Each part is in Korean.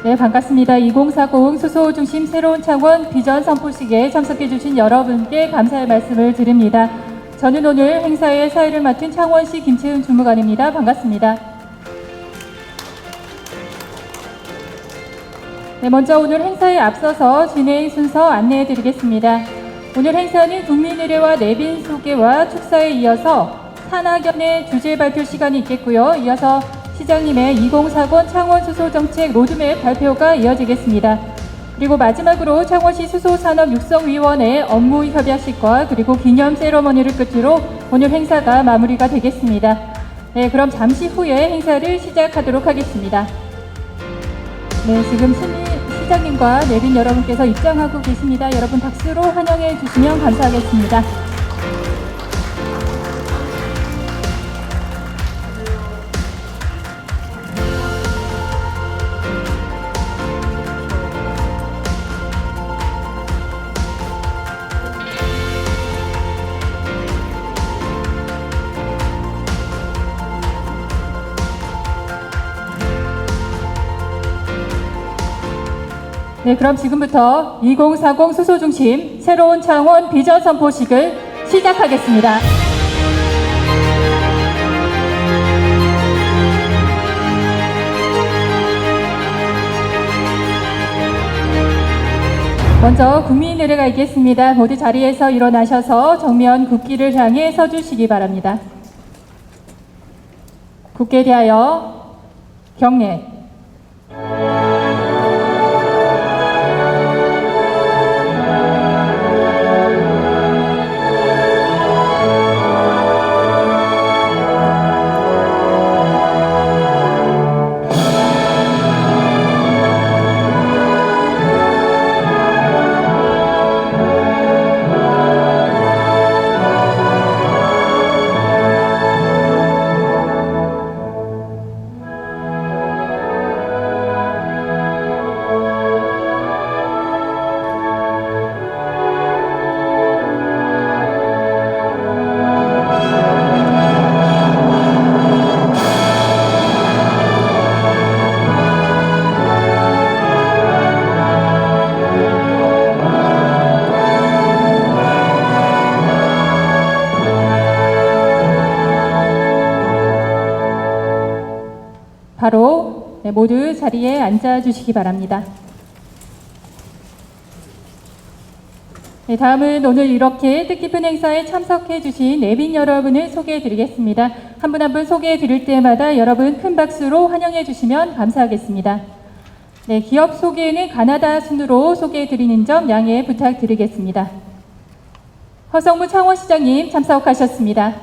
네, 반갑습니다. 2040 수소중심 새로운 창원 비전 선포식에 참석해 주신 여러분께 감사의 말씀을 드립니다. 저는 오늘 행사의 사회를 맡은 창원시 김채은 주무관입니다. 반갑습니다. 네, 먼저 오늘 행사에 앞서서 진행 순서 안내해 드리겠습니다. 오늘 행사는 국민의례와 내빈 소개와 축사에 이어서 산학연의 주제 발표 시간이 있겠고요. 이어서 시장님의 2040 창원 수소정책 로드맵 발표가 이어지겠습니다. 그리고 마지막으로 창원시 수소산업육성위원회 업무협약식과 그리고 기념 세러머니를 끝으로 오늘 행사가 마무리가 되겠습니다. 네, 그럼 잠시 후에 행사를 시작하도록 하겠습니다. 네, 지금 시장님과 내빈 여러분께서 입장하고 계십니다. 여러분 박수로 환영해 주시면 감사하겠습니다. 네, 그럼 지금부터 2040 수소중심 새로운 창원 비전 선포식을 시작하겠습니다. 먼저 국민의례가 있겠습니다. 모두 자리에서 일어나셔서 정면 국기를 향해 서주시기 바랍니다. 국기에 대하여 경례. 바로 모두 자리에 앉아주시기 바랍니다. 네, 다음은 오늘 이렇게 뜻깊은 행사에 참석해 주신 내빈 여러분을 소개해 드리겠습니다. 한 분 한 분 소개해 드릴 때마다 여러분 큰 박수로 환영해 주시면 감사하겠습니다. 네, 기업 소개는 가나다 순으로 소개해 드리는 점 양해 부탁드리겠습니다. 허성무 창원시장님 참석하셨습니다.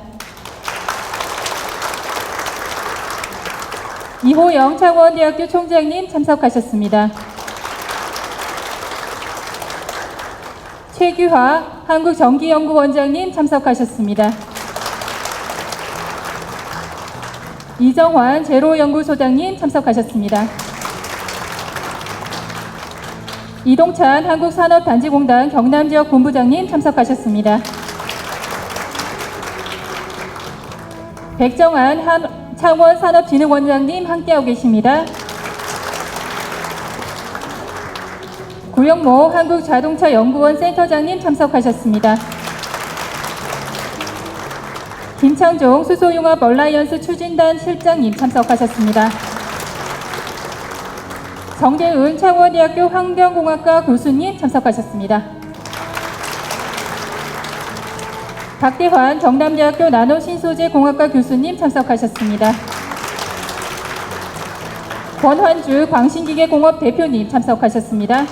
이호영 창원대학교 총장님 참석하셨습니다. 최규화 한국전기연구원장님 참석하셨습니다. 이정환 제로연구소장님 참석하셨습니다. 이동찬 한국산업단지공단 경남지역 본부장님 참석하셨습니다. 백정한 창원산업진흥원장님 함께하고 계십니다. 구영모 한국자동차연구원 센터장님 참석하셨습니다. 김창종 수소융합 얼라이언스 추진단 실장님 참석하셨습니다. 정재은 창원대학교 환경공학과 교수님 참석하셨습니다. 박대환 경남대학교 나노신소재공학과 교수님 참석하셨습니다. 권환주 광신기계공업 대표님 참석하셨습니다.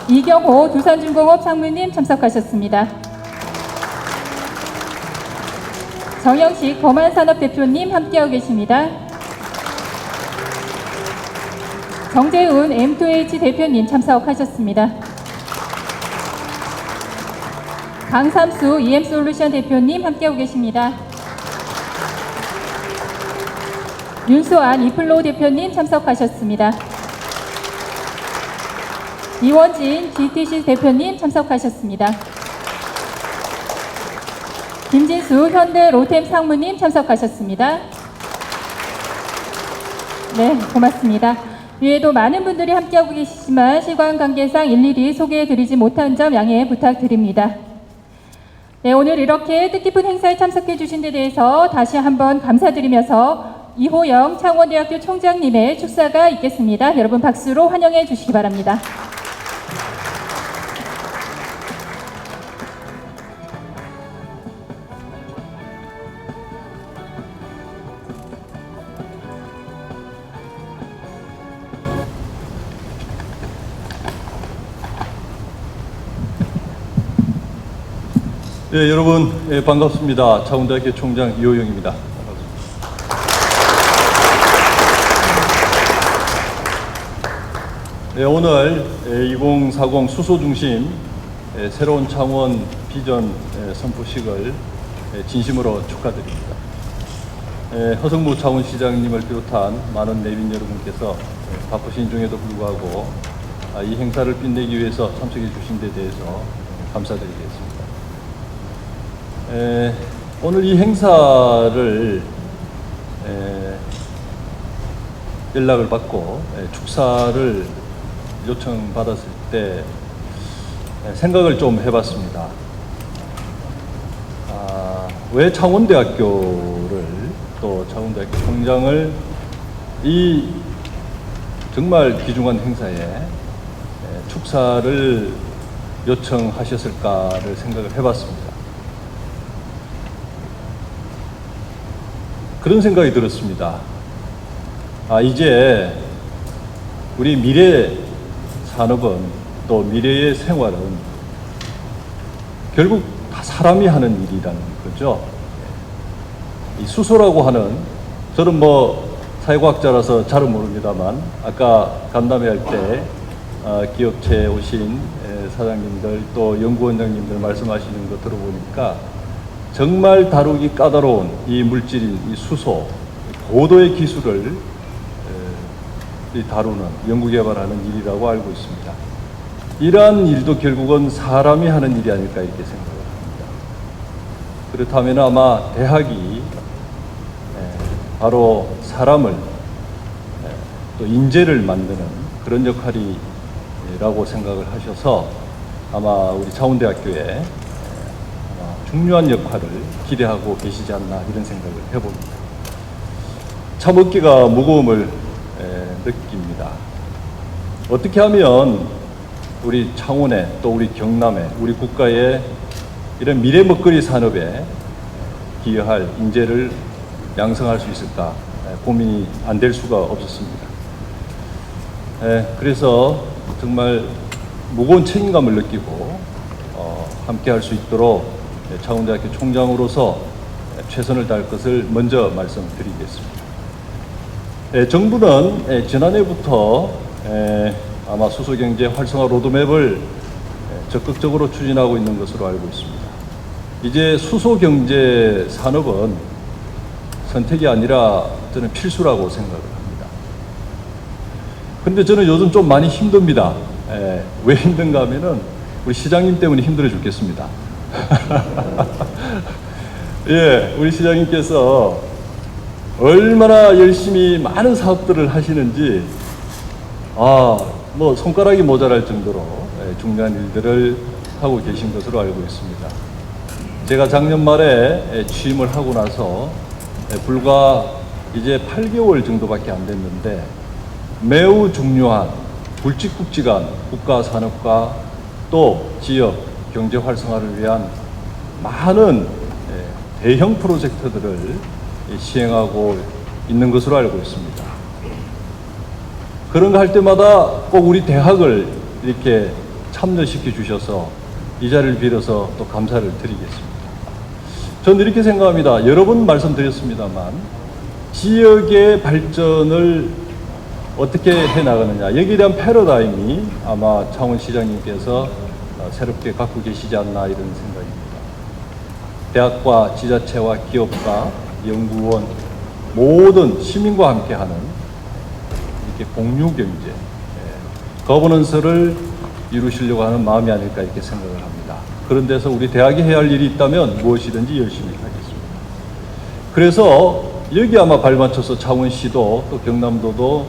이경호 두산중공업 상무님 참석하셨습니다. 정영식 범한산업대표님 함께하고 계십니다. 정재훈 M2H 대표님 참석하셨습니다. 강삼수 EM솔루션 대표님 함께하고 계십니다. 윤수환 이플로우 대표님 참석하셨습니다. 이원진 GTC 대표님 참석하셨습니다. 김진수 현대 로템 상무님 참석하셨습니다. 네, 고맙습니다. 위에도 많은 분들이 함께하고 계시지만 시간 관계상 일일이 소개해드리지 못한 점 양해 부탁드립니다. 네, 오늘 이렇게 뜻깊은 행사에 참석해 주신 데 대해서 다시 한번 감사드리면서 이호영 창원대학교 총장님의 축사가 있겠습니다. 여러분 박수로 환영해 주시기 바랍니다. 예, 여러분 반갑습니다. 창원대학교 총장 이호영입니다. 네, 오늘 2040 수소 중심 새로운 창원 비전 선포식을 진심으로 축하드립니다. 허성무 창원시장님을 비롯한 많은 내빈 여러분께서 바쁘신 중에도 불구하고 이 행사를 빛내기 위해서 참석해 주신 데 대해서 감사드리겠습니다. 오늘 이 행사를 연락을 받고 축사를 요청받았을 때 생각을 좀 해봤습니다. 왜 창원대학교를 또 창원대학교 총장을 이 정말 귀중한 행사에 축사를 요청하셨을까를 생각을 해봤습니다. 그런 생각이 들었습니다. 이제 우리 미래 산업은 또 미래의 생활은 결국 다 사람이 하는 일이라는 거죠. 이 수소라고 하는, 저는 뭐 사회과학자라서 잘은 모릅니다만 아까 간담회 할 때 기업체에 오신 사장님들 또 연구원장님들 말씀하시는 거 들어보니까 정말 다루기 까다로운 이 물질인 이 수소, 고도의 기술을 다루는, 연구개발하는 일이라고 알고 있습니다. 이러한 일도 결국은 사람이 하는 일이 아닐까 이렇게 생각을 합니다. 그렇다면 아마 대학이 바로 사람을 또 인재를 만드는 그런 역할이라고 생각을 하셔서 아마 우리 창원대학교에 중요한 역할을 기대하고 계시지 않나 이런 생각을 해봅니다. 참 어깨가 무거움을 느낍니다. 어떻게 하면 우리 창원에 또 우리 경남에 우리 국가의 이런 미래 먹거리 산업에 기여할 인재를 양성할 수 있을까 고민이 안 될 수가 없었습니다. 그래서 정말 무거운 책임감을 느끼고 함께 할 수 있도록 창원대학교 총장으로서 최선을 다할 것을 먼저 말씀드리겠습니다. 정부는 지난해부터 아마 수소경제 활성화 로드맵을 적극적으로 추진하고 있는 것으로 알고 있습니다. 이제 수소경제 산업은 선택이 아니라 저는 필수라고 생각을 합니다. 근데 저는 요즘 좀 많이 힘듭니다. 왜 힘든가 하면은 우리 시장님 때문에 힘들어 죽겠습니다. 예, 우리 시장님께서 얼마나 열심히 많은 사업들을 하시는지 뭐 손가락이 모자랄 정도로 중요한 일들을 하고 계신 것으로 알고 있습니다. 제가 작년 말에 취임을 하고 나서 불과 이제 8개월 정도밖에 안 됐는데 매우 중요한 굵직굵직한 국가 산업과 또 지역 경제 활성화를 위한 많은 대형 프로젝트들을 시행하고 있는 것으로 알고 있습니다. 그런 거 할 때마다 꼭 우리 대학을 이렇게 참여시켜 주셔서 이 자리를 빌어서 또 감사를 드리겠습니다. 저는 이렇게 생각합니다. 여러 번 말씀드렸습니다만 지역의 발전을 어떻게 해나가느냐, 여기에 대한 패러다임이 아마 창원시장님께서 새롭게 갖고 계시지 않나 이런 생각입니다. 대학과 지자체와 기업과 연구원 모든 시민과 함께하는 이렇게 공유경제, 거버넌스를 이루시려고 하는 마음이 아닐까 이렇게 생각을 합니다. 그런 데서 우리 대학이 해야 할 일이 있다면 무엇이든지 열심히 하겠습니다. 그래서 여기 아마 발맞춰서 창원시도 또 경남도도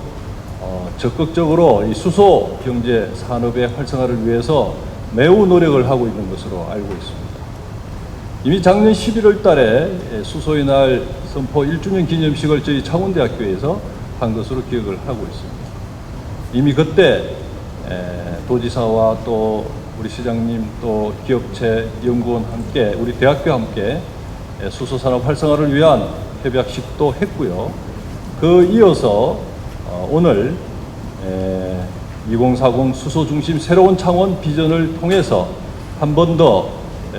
적극적으로 이 수소 경제 산업의 활성화를 위해서 매우 노력을 하고 있는 것으로 알고 있습니다. 이미 작년 11월 달에 수소의 날 선포 1주년 기념식을 저희 창원대학교에서 한 것으로 기억을 하고 있습니다. 이미 그때 도지사와 또 우리 시장님 또 기업체 연구원 함께 우리 대학교 함께 수소산업 활성화를 위한 협약식도 했고요. 그 이어서 오늘 2040 수소 중심 새로운 창원 비전을 통해서 한 번 더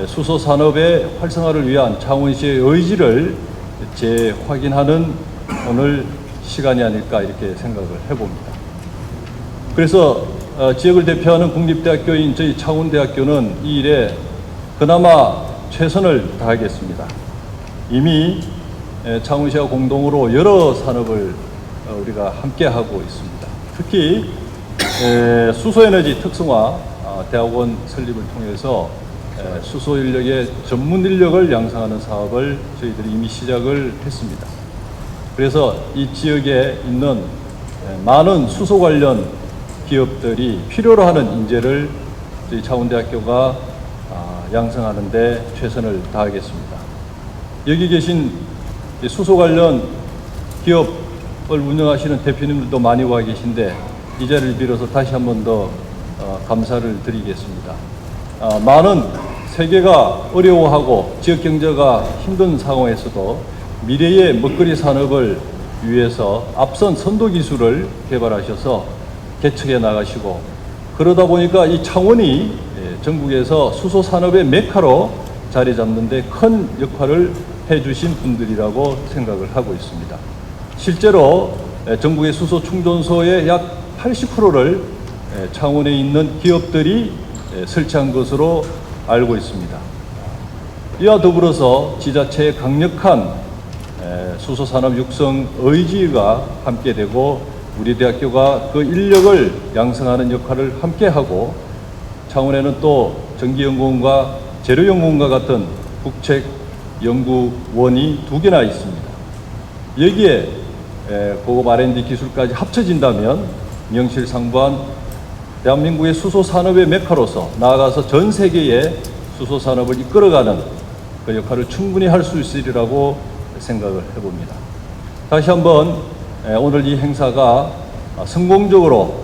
수소 산업의 활성화를 위한 창원시의 의지를 재확인하는 오늘 시간이 아닐까 이렇게 생각을 해봅니다. 그래서 지역을 대표하는 국립대학교인 저희 창원대학교는 이 일에 그나마 최선을 다하겠습니다. 이미 창원시와 공동으로 여러 산업을 우리가 함께 하고 있습니다. 특히 수소에너지 특성화 대학원 설립을 통해서 수소 인력의 전문 인력을 양성하는 사업을 저희들이 이미 시작을 했습니다. 그래서 이 지역에 있는 많은 수소 관련 기업들이 필요로 하는 인재를 저희 창원대학교가 양성하는 데 최선을 다하겠습니다. 여기 계신 수소 관련 기업을 운영하시는 대표님들도 많이 와 계신데 이 자리를 빌어서 다시 한 번 더 감사를 드리겠습니다. 많은 세계가 어려워하고 지역 경제가 힘든 상황에서도 미래의 먹거리 산업을 위해서 앞선 선도 기술을 개발하셔서 개척해 나가시고 그러다 보니까 이 창원이 전국에서 수소 산업의 메카로 자리 잡는 데 큰 역할을 해주신 분들이라고 생각을 하고 있습니다. 실제로 전국의 수소 충전소의 약 80%를 창원에 있는 기업들이 설치한 것으로 알고 있습니다. 이와 더불어서 지자체의 강력한 수소 산업 육성 의지가 함께 되고 우리 대학교가 그 인력을 양성하는 역할을 함께 하고 창원에는 또 전기연구원과 재료연구원과 같은 국책 연구원이 2개나 있습니다. 여기에 고급 R&D 기술까지 합쳐진다면 명실상부한 대한민국의 수소 산업의 메카로서 나아가서 전 세계의 수소 산업을 이끌어가는 그 역할을 충분히 할 수 있으리라고 생각을 해봅니다. 다시 한번 오늘 이 행사가 성공적으로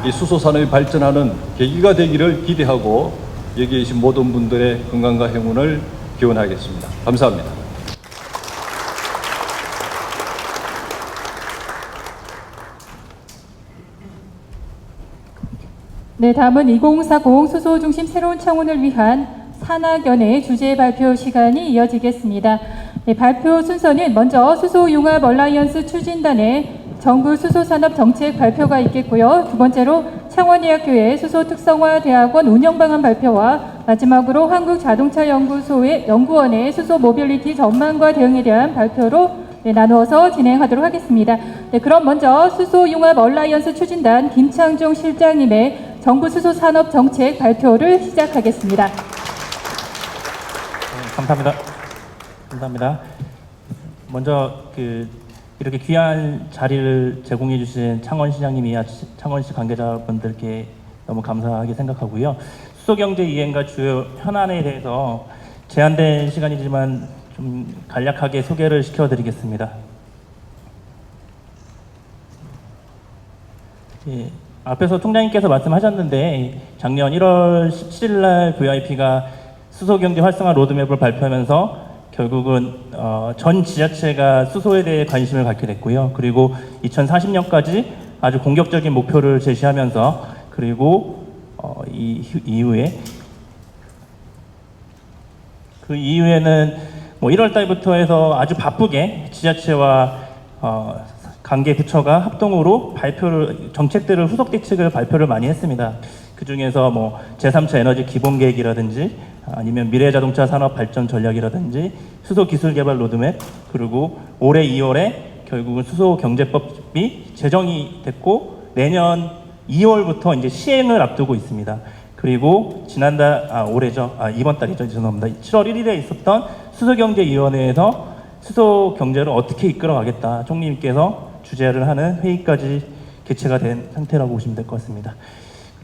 이 수소 산업이 발전하는 계기가 되기를 기대하고 여기 계신 모든 분들의 건강과 행운을 기원하겠습니다. 감사합니다. 네, 다음은 2040 수소 중심 새로운 창원을 위한 산학연의 주제 발표 시간이 이어지겠습니다. 네, 발표 순서는 먼저 수소융합 얼라이언스 추진단의 정부 수소산업 정책 발표가 있겠고요. 두 번째로 창원대학교의 수소특성화 대학원 운영방안 발표와 마지막으로 한국자동차연구소의 연구원의 수소 모빌리티 전망과 대응에 대한 발표로 나누어서 진행하도록 하겠습니다. 네, 그럼 먼저 수소융합 얼라이언스 추진단 김창종 실장님의 정부 수소산업 정책 발표를 시작하겠습니다. 감사합니다. 감사합니다. 먼저 이렇게 귀한 자리를 제공해 주신 창원시장님이야 창원시 관계자분들께 너무 감사하게 생각하고요. 수소경제 이행과 주요 현안에 대해서 제한된 시간이지만 좀 간략하게 소개를 시켜드리겠습니다. 예, 앞에서 총장님께서 말씀하셨는데 작년 1월 17일 날 VIP가 수소경제 활성화 로드맵을 발표하면서 결국은 전 지자체가 수소에 대해 관심을 갖게 됐고요. 그리고 2040년까지 아주 공격적인 목표를 제시하면서 그리고 그 이후에는 1월 달부터 해서 아주 바쁘게 지자체와 관계 부처가 합동으로 정책들을 후속 대책을 발표를 많이 했습니다. 그 중에서 제3차 에너지 기본계획이라든지 아니면 미래자동차 산업 발전 전략이라든지 수소 기술 개발 로드맵, 그리고 올해 2월에 결국은 수소 경제법이 제정이 됐고 내년 2월부터 이제 시행을 앞두고 있습니다. 그리고 이번 달이죠. 죄송합니다. 7월 1일에 있었던 수소경제위원회에서 수소경제를 어떻게 이끌어가겠다. 총리님께서 주재를 하는 회의까지 개최가 된 상태라고 보시면 될 것 같습니다.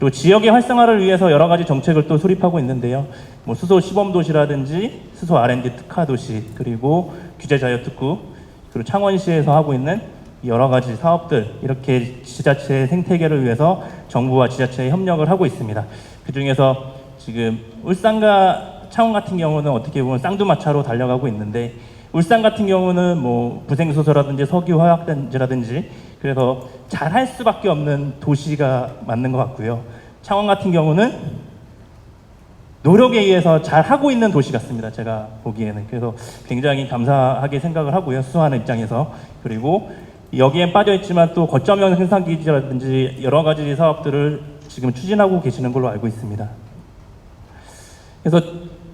그리고 지역의 활성화를 위해서 여러 가지 정책을 또 수립하고 있는데요. 뭐 수소 시범도시라든지 수소 R&D 특화도시, 그리고 규제자유특구, 그리고 창원시에서 하고 있는 여러 가지 사업들, 이렇게 지자체의 생태계를 위해서 정부와 지자체의 협력을 하고 있습니다. 그 중에서 지금 울산과 창원 같은 경우는 어떻게 보면 쌍두마차로 달려가고 있는데, 울산 같은 경우는 뭐 부생수소라든지 석유화학단지라든지 그래서 잘할 수밖에 없는 도시가 맞는 것 같고요. 창원 같은 경우는 노력에 의해서 잘 하고 있는 도시 같습니다. 제가 보기에는. 그래서 굉장히 감사하게 생각을 하고요. 수소하는 입장에서. 그리고 여기엔 빠져있지만 또 거점형 생산기지라든지 여러 가지 사업들을 지금 추진하고 계시는 걸로 알고 있습니다. 그래서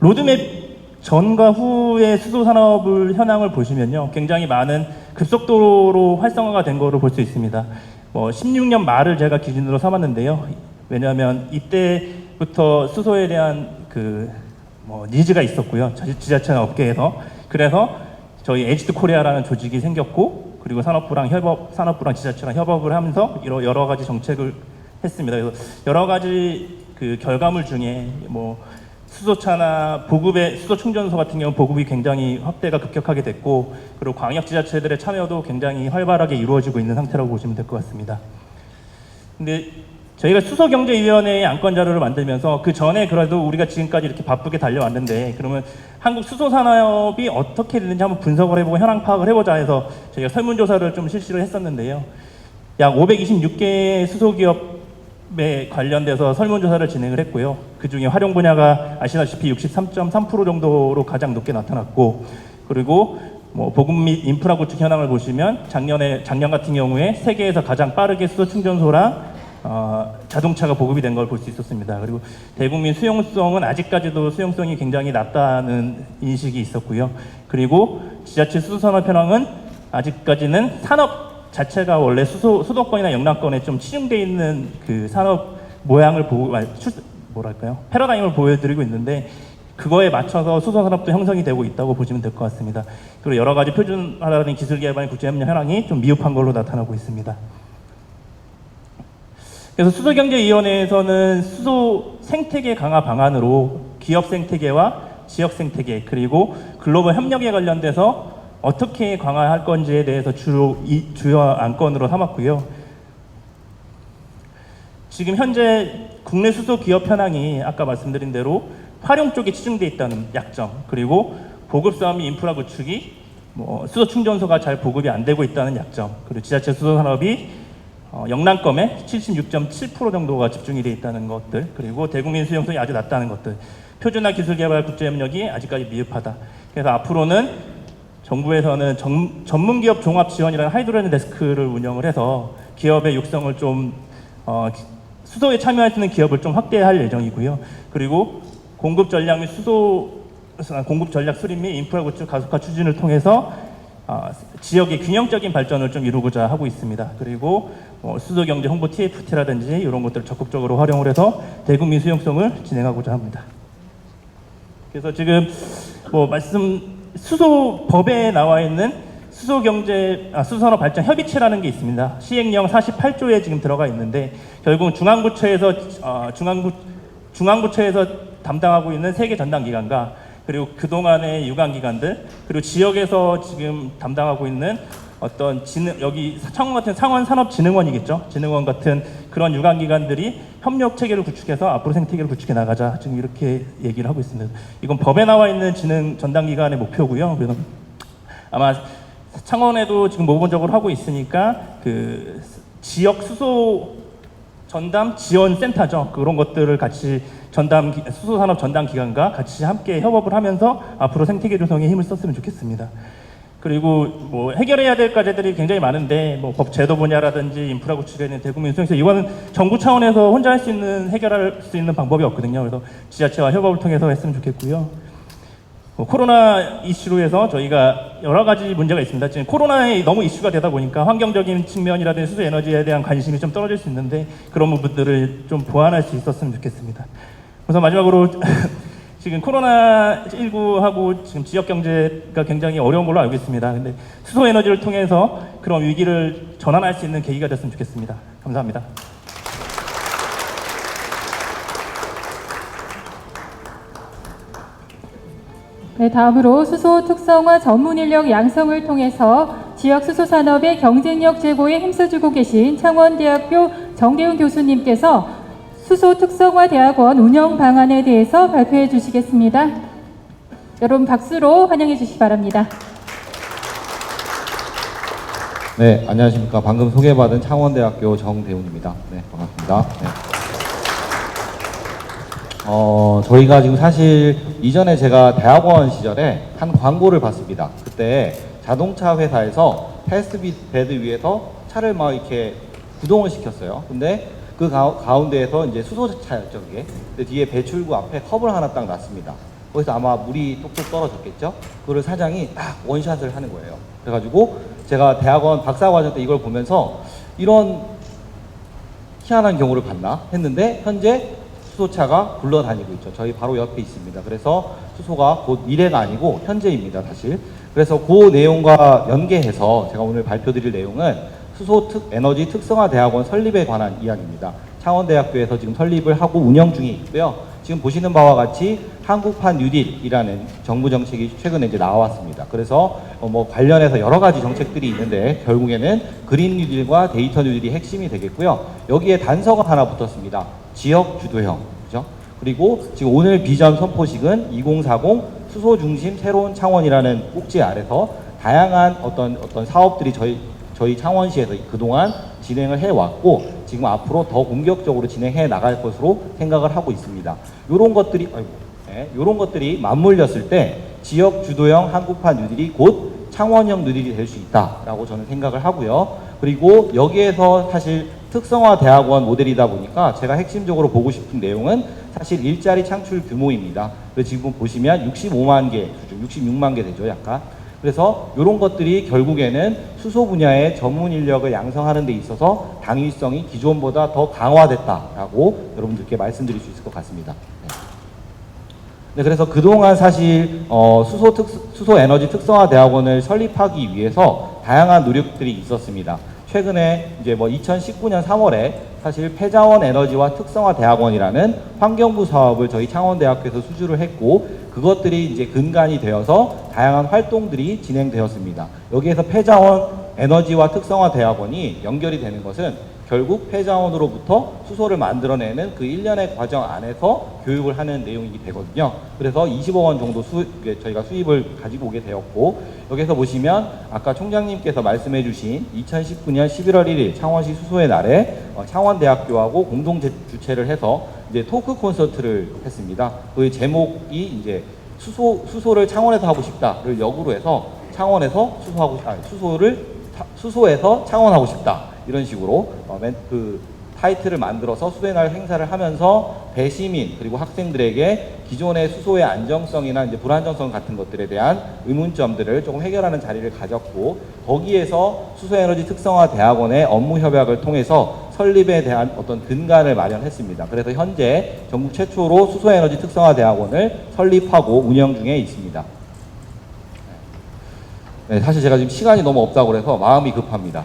로드맵 전과 후의 수소 산업을 현황을 보시면요, 굉장히 많은 급속도로 활성화가 된 거로 볼 수 있습니다. 16년 말을 제가 기준으로 삼았는데요. 왜냐하면 이때부터 수소에 대한 니즈가 있었고요. 지자체나 업계에서. 그래서 저희 에지드 코리아라는 조직이 생겼고, 그리고 산업부랑 지자체랑 협업을 하면서 여러 가지 정책을 했습니다. 그래서 여러 가지 결과물 중에 수소차나 수소 충전소 같은 경우 보급이 굉장히 확대가 급격하게 됐고, 그리고 광역 지자체들의 참여도 굉장히 활발하게 이루어지고 있는 상태라고 보시면 될 것 같습니다. 근데 저희가 수소경제위원회의 안건 자료를 만들면서 그 전에 그래도 우리가 지금까지 이렇게 바쁘게 달려왔는데, 그러면 한국 수소 산업이 어떻게 되는지 한번 분석을 해보고 현황 파악을 해보자 해서 저희가 설문조사를 좀 실시를 했었는데요. 약 526개의 수소기업에 관련돼서 설문조사를 진행을 했고요. 그 중에 활용 분야가 아시다시피 63.3% 정도로 가장 높게 나타났고, 그리고 보급 및 인프라 구축 현황을 보시면 작년 같은 경우에 세계에서 가장 빠르게 수소 충전소랑 자동차가 보급이 된 걸 볼 수 있었습니다. 그리고 대국민 수용성은 아직까지도 수용성이 굉장히 낮다는 인식이 있었고요. 그리고 지자체 수소산업 현황은 아직까지는 산업 자체가 원래 수도권이나 영남권에 좀 치중되어 있는 산업 모양을 패러다임을 보여드리고 있는데, 그거에 맞춰서 수소산업도 형성이 되고 있다고 보시면 될 것 같습니다. 그리고 여러 가지 표준화라는 기술 개발 국제협력 현황이 좀 미흡한 걸로 나타나고 있습니다. 그래서 수소경제위원회에서는 수소 생태계 강화 방안으로 기업 생태계와 지역 생태계, 그리고 글로벌 협력에 관련돼서 어떻게 강화할 건지에 대해서 주요 안건으로 삼았고요. 지금 현재 국내 수소 기업 현황이 아까 말씀드린 대로 활용 쪽에 치중돼 있다는 약점, 그리고 보급 사업 및 인프라 구축이 수소 충전소가 잘 보급이 안 되고 있다는 약점, 그리고 지자체 수소 산업이 영남권에 76.7% 정도가 집중이 되어 있다는 것들, 그리고 대국민 수용성이 아주 낮다는 것들, 표준화 기술 개발 국제협력이 아직까지 미흡하다. 그래서 앞으로는 정부에서는 전문기업 종합 지원이라는 하이드로젠 데스크를 운영을 해서 기업의 육성을 좀 수소에 참여할 수 있는 기업을 좀 확대할 예정이고요. 그리고 공급 전략 수립 및 인프라 구축 가속화 추진을 통해서 지역의 균형적인 발전을 좀 이루고자 하고 있습니다. 그리고 수소경제 홍보 TFT라든지 이런 것들을 적극적으로 활용을 해서 대국민 수용성을 진행하고자 합니다. 그래서 지금 수소법에 나와 있는 수소산업 발전 협의체라는 게 있습니다. 시행령 48조에 지금 들어가 있는데, 결국은 중앙부처에서 담당하고 있는 세계 전담 기관과, 그리고 그동안의 유관 기관들, 그리고 지역에서 지금 담당하고 있는 어떤 여기 창원 같은 창원산업진흥원이겠죠. 진흥원 같은 그런 유관 기관들이 협력 체계를 구축해서 앞으로 생태계를 구축해 나가자, 지금 이렇게 얘기를 하고 있습니다. 이건 법에 나와 있는 진흥 전담 기관의 목표고요. 그래서 아마 창원에도 지금 모범적으로 하고 있으니까 지역 수소 전담 지원 센터죠. 그런 것들을 같이 수소산업 전담 기관과 같이 함께 협업을 하면서 앞으로 생태계 조성에 힘을 썼으면 좋겠습니다. 그리고 해결해야 될 과제들이 굉장히 많은데, 법 제도 분야라든지 인프라 구축에 있는 대국민 수용성, 이거는 정부 차원에서 혼자 해결할 수 있는 방법이 없거든요. 그래서 지자체와 협업을 통해서 했으면 좋겠고요. 코로나 이슈로 해서 저희가 여러 가지 문제가 있습니다. 지금 코로나에 너무 이슈가 되다 보니까 환경적인 측면이라든지 수소 에너지에 대한 관심이 좀 떨어질 수 있는데, 그런 부분들을 좀 보완할 수 있었으면 좋겠습니다. 우선 마지막으로 지금 코로나19하고 지금 지역 경제가 굉장히 어려운 걸로 알고 있습니다. 근데 수소 에너지를 통해서 그런 위기를 전환할 수 있는 계기가 됐으면 좋겠습니다. 감사합니다. 네, 다음으로 수소 특성화 전문 인력 양성을 통해서 지역 수소 산업의 경쟁력 제고에 힘써주고 계신 창원대학교 정대훈 교수님께서 수소 특성화 대학원 운영 방안에 대해서 발표해 주시겠습니다. 여러분 박수로 환영해 주시기 바랍니다. 네, 안녕하십니까. 방금 소개받은 창원대학교 정대훈입니다. 네, 반갑습니다. 네. 저희가 지금 사실 이전에 제가 대학원 시절에 한 광고를 봤습니다. 그때 자동차 회사에서 테스트베드 위에서 차를 막 이렇게 구동을 시켰어요. 근데 그 가운데에서 이제 수소차였죠, 그게. 근데 뒤에 배출구 앞에 컵을 하나 딱 놨습니다. 거기서 아마 물이 뚝뚝 떨어졌겠죠? 그거를 사장이 딱 원샷을 하는 거예요. 그래가지고 제가 대학원 박사과정 때 이걸 보면서 이런 희한한 경우를 봤나 했는데 현재 수소차가 굴러다니고 있죠. 저희 바로 옆에 있습니다. 그래서 수소가 곧 미래가 아니고 현재입니다, 사실. 그래서 그 내용과 연계해서 제가 오늘 발표드릴 내용은 수소 에너지 특성화 대학원 설립에 관한 이야기입니다. 창원대학교에서 지금 설립을 하고 운영 중에 있고요. 지금 보시는 바와 같이 한국판 뉴딜이라는 정부 정책이 최근에 이제 나왔습니다. 그래서 뭐 관련해서 여러 가지 정책들이 있는데 결국에는 그린 뉴딜과 데이터 뉴딜이 핵심이 되겠고요. 여기에 단서가 하나 붙었습니다. 지역 주도형, 그죠? 그리고 지금 오늘 비전 선포식은 2040 수소 중심 새로운 창원이라는 꼭지 아래서 다양한 어떤 사업들이 저희 창원시에서 그동안 진행을 해왔고 지금 앞으로 더 공격적으로 진행해 나갈 것으로 생각을 하고 있습니다. 요런 것들이 맞물렸을 때 지역 주도형 한국판 뉴딜이 곧 창원형 뉴딜이 될 수 있다라고 저는 생각을 하고요. 그리고 여기에서 사실 특성화 대학원 모델이다 보니까 제가 핵심적으로 보고 싶은 내용은 사실 일자리 창출 규모입니다. 그래서 지금 보시면 65만 개 수준, 66만 개 되죠, 약간. 그래서 이런 것들이 결국에는 수소 분야의 전문 인력을 양성하는 데 있어서 당위성이 기존보다 더 강화됐다라고 여러분들께 말씀드릴 수 있을 것 같습니다. 네, 그래서 그동안 사실 수소 에너지 특성화 대학원을 설립하기 위해서 다양한 노력들이 있었습니다. 최근에 이제 2019년 3월에 사실 폐자원 에너지와 특성화 대학원이라는 환경부 사업을 저희 창원대학교에서 수주를 했고 그것들이 이제 근간이 되어서 다양한 활동들이 진행되었습니다. 여기에서 폐자원 에너지와 특성화 대학원이 연결이 되는 것은 결국 폐자원으로부터 수소를 만들어내는 그 일련의 과정 안에서 교육을 하는 내용이 되거든요. 그래서 20억 원 정도 저희가 수입을 가지고 오게 되었고 여기서 보시면 아까 총장님께서 말씀해 주신 2019년 11월 1일 창원시 수소의 날에 창원대학교하고 공동 주최를 해서 이제 토크 콘서트를 했습니다. 그 제목이 이제 수소를 창원에서 하고 싶다를 역으로 해서 창원에서 수소에서 창원하고 싶다. 이런 식으로 그 타이틀을 만들어서 수소의 날 행사를 하면서 대시민 그리고 학생들에게 기존의 수소의 안정성이나 이제 불안정성 같은 것들에 대한 의문점들을 조금 해결하는 자리를 가졌고 거기에서 수소에너지 특성화 대학원의 업무 협약을 통해서 설립에 대한 어떤 근간을 마련했습니다. 그래서 현재 전국 최초로 수소에너지 특성화 대학원을 설립하고 운영 중에 있습니다. 네, 사실 제가 지금 시간이 너무 없다고 그래서 마음이 급합니다.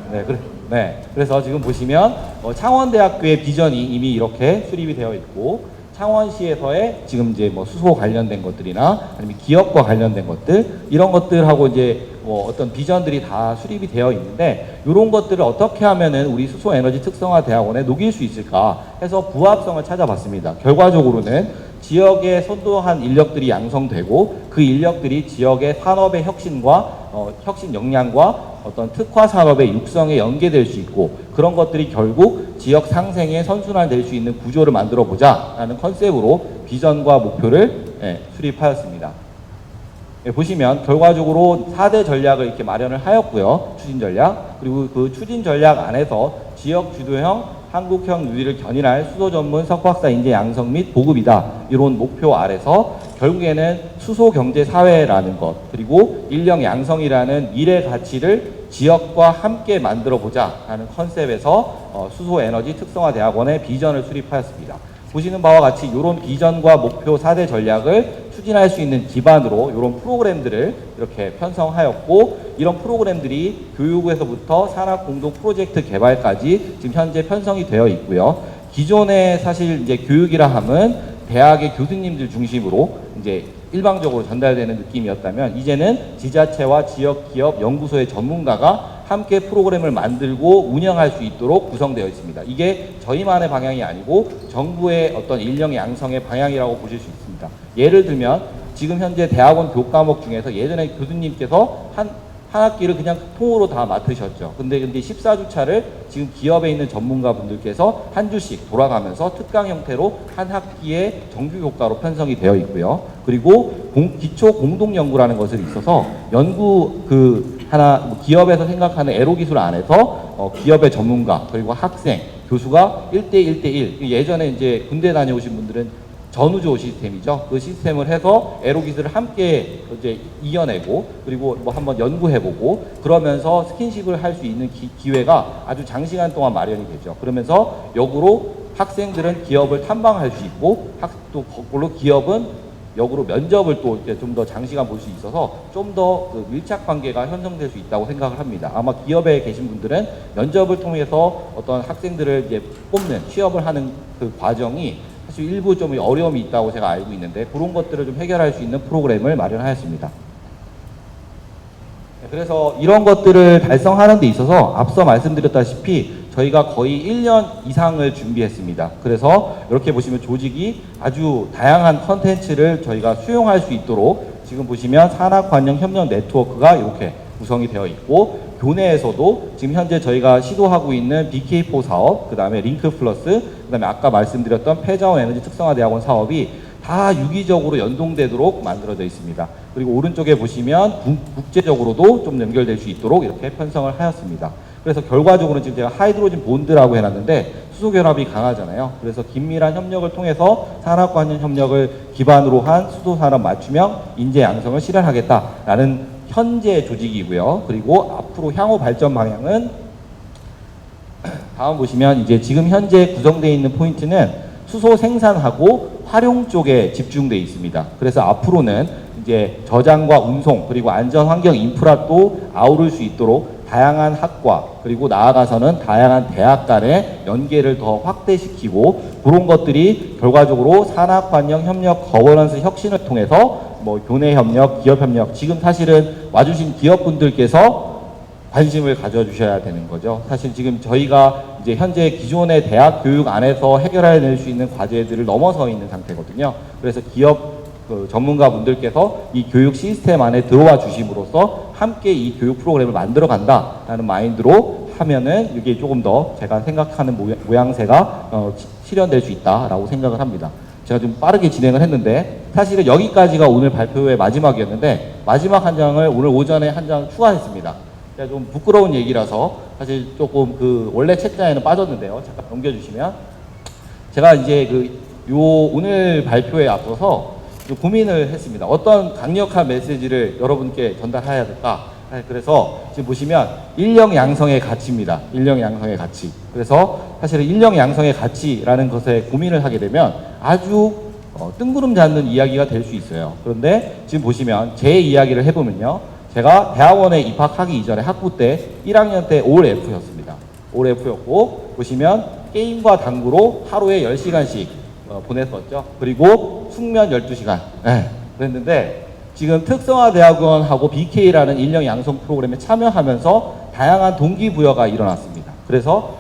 그래서 지금 보시면 창원대학교의 비전이 이미 이렇게 수립이 되어 있고 창원시에서의 지금 이제 수소 관련된 것들이나 아니면 기업과 관련된 것들 이런 것들하고 이제 어떤 비전들이 다 수립이 되어 있는데 이런 것들을 어떻게 하면은 우리 수소 에너지 특성화 대학원에 녹일 수 있을까 해서 부합성을 찾아봤습니다. 결과적으로는 지역에 선도한 인력들이 양성되고 그 인력들이 지역의 산업의 혁신과 혁신 역량과 어떤 특화 산업의 육성에 연계될 수 있고 그런 것들이 결국 지역 상생의 선순환 될 수 있는 구조를 만들어 보자 라는 컨셉으로 비전과 목표를 수립하였습니다. 보시면 결과적으로 4대 전략을 이렇게 마련을 하였고요. 추진 전략. 그리고 그 추진 전략 안에서 지역 주도형 한국형 뉴딜을 견인할 수소 전문 석박사 인재 양성 및 보급이다. 이런 목표 아래서 결국에는 수소 경제 사회라는 것 그리고 인력 양성이라는 미래 가치를 지역과 함께 만들어 보자 라는 컨셉에서 수소 에너지 특성화 대학원의 비전을 수립하였습니다. 보시는 바와 같이 이런 비전과 목표 4대 전략을 추진할 수 있는 기반으로 이런 프로그램들을 이렇게 편성하였고, 이런 프로그램들이 교육에서부터 산학 공동 프로젝트 개발까지 지금 현재 편성이 되어 있고요. 기존에 사실 이제 교육이라 함은 대학의 교수님들 중심으로 이제 일방적으로 전달되는 느낌이었다면, 이제는 지자체와 지역 기업 연구소의 전문가가 함께 프로그램을 만들고 운영할 수 있도록 구성되어 있습니다. 이게 저희만의 방향이 아니고 정부의 어떤 인력 양성의 방향이라고 보실 수 있습니다. 예를 들면 지금 현재 대학원 교과목 중에서 예전에 교수님께서 한 학기를 그냥 통으로 다 맡으셨죠. 근데 14주차를 지금 기업에 있는 전문가분들께서 한 주씩 돌아가면서 특강 형태로 한 학기에 정규 교과로 편성이 되어 있고요. 그리고 기초 공동 연구라는 것이 있어서 연구 기업에서 생각하는 에로 기술 안에서 기업의 전문가 그리고 학생, 교수가 1대1대1, 예전에 이제 군대 다녀오신 분들은 전우조 시스템이죠. 그 시스템을 해서 에로 기술을 함께 이제 이겨내고, 그리고 뭐 한번 연구해보고, 그러면서 스킨십을 할 수 있는 기회가 아주 장시간 동안 마련이 되죠. 그러면서 역으로 학생들은 기업을 탐방할 수 있고, 또 거꾸로 기업은 역으로 면접을 또 좀 더 장시간 볼 수 있어서 좀 더 그 밀착 관계가 형성될 수 있다고 생각을 합니다. 아마 기업에 계신 분들은 면접을 통해서 어떤 학생들을 이제 뽑는, 취업을 하는 그 과정이 사실 일부 좀 어려움이 있다고 제가 알고 있는데, 그런 것들을 좀 해결할 수 있는 프로그램을 마련하였습니다. 그래서 이런 것들을 달성하는 데 있어서 앞서 말씀드렸다시피 저희가 거의 1년 이상을 준비했습니다. 그래서 이렇게 보시면 조직이 아주 다양한 컨텐츠를 저희가 수용할 수 있도록 지금 보시면 산학관영협력 네트워크가 이렇게 구성이 되어 있고, 교내에서도 지금 현재 저희가 시도하고 있는 BK4 사업, 그 다음에 링크 플러스, 그 다음에 아까 말씀드렸던 폐자원 에너지 특성화 대학원 사업이 다 유기적으로 연동되도록 만들어져 있습니다. 그리고 오른쪽에 보시면 국제적으로도 좀 연결될 수 있도록 이렇게 편성을 하였습니다. 그래서 결과적으로 지금 제가 하이드로진 본드라고 해놨는데 수소결합이 강하잖아요. 그래서 긴밀한 협력을 통해서 산학관련 협력을 기반으로 한 수소산업 맞춤형 인재 양성을 실현하겠다라는 현재 조직이고요. 그리고 앞으로 향후 발전 방향은 다음 보시면 이제 지금 현재 구성되어 있는 포인트는 수소 생산하고 활용 쪽에 집중되어 있습니다. 그래서 앞으로는 이제 저장과 운송 그리고 안전 환경 인프라도 아우를 수 있도록 다양한 학과 그리고 나아가서는 다양한 대학 간의 연계를 더 확대시키고, 그런 것들이 결과적으로 산학관영 협력 거버넌스 혁신을 통해서 뭐 교내 협력, 기업 협력, 지금 사실은 와주신 기업분들께서 관심을 가져주셔야 되는 거죠. 사실 지금 저희가 이제 현재 기존의 대학 교육 안에서 해결해낼 수 있는 과제들을 넘어서 있는 상태거든요. 그래서 기업 전문가분들께서 이 교육 시스템 안에 들어와 주심으로써 함께 이 교육 프로그램을 만들어 간다라는 마인드로 하면은 이게 조금 더 제가 생각하는 모양새가 실현될 수 있다라고 생각을 합니다. 제가 좀 빠르게 진행을 했는데 사실은 여기까지가 오늘 발표의 마지막이었는데 마지막 한 장을 오늘 오전에 한 장 추가했습니다. 제가 좀 부끄러운 얘기라서 사실 조금 그 원래 책자에는 빠졌는데요. 잠깐 넘겨주시면 제가 이제 오늘 발표에 앞서서 좀 고민을 했습니다. 어떤 강력한 메시지를 여러분께 전달해야 될까? 그래서 지금 보시면 인력 양성의 가치입니다. 인력 양성의 가치. 그래서 사실은 인력 양성의 가치라는 것에 고민을 하게 되면 아주 뜬구름 잡는 이야기가 될 수 있어요. 그런데 지금 보시면 제 이야기를 해보면요. 제가 대학원에 입학하기 이전에 학부 때 1학년 때 올 F였습니다. 올 F였고 보시면 게임과 당구로 하루에 10시간씩 보냈었죠. 그리고 숙면 12시간. 네, 그랬는데 지금 특성화대학원하고 BK라는 인력 양성 프로그램에 참여하면서 다양한 동기부여가 일어났습니다. 그래서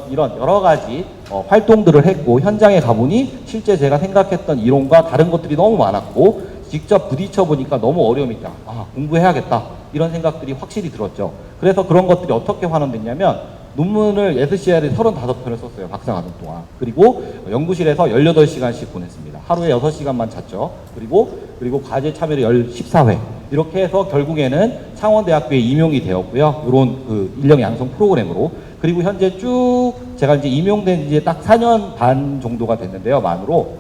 이런 여러 가지 활동들을 했고 현장에 가보니 실제 제가 생각했던 이론과 다른 것들이 너무 많았고 직접 부딪혀 보니까 너무 어려움이 있다. 공부해야겠다. 이런 생각들이 확실히 들었죠. 그래서 그런 것들이 어떻게 환원됐냐면 논문을 SCR에 35편을 썼어요. 박사과정 동안. 그리고 연구실에서 18시간씩 보냈습니다. 하루에 6시간만 잤죠. 그리고 과제 참여를 14회. 이렇게 해서 결국에는 창원대학교에 임용이 되었고요. 이런 인력 양성 프로그램으로. 그리고 현재 쭉 제가 이제 임용된 지 딱 4년 반 정도가 됐는데요. 만으로.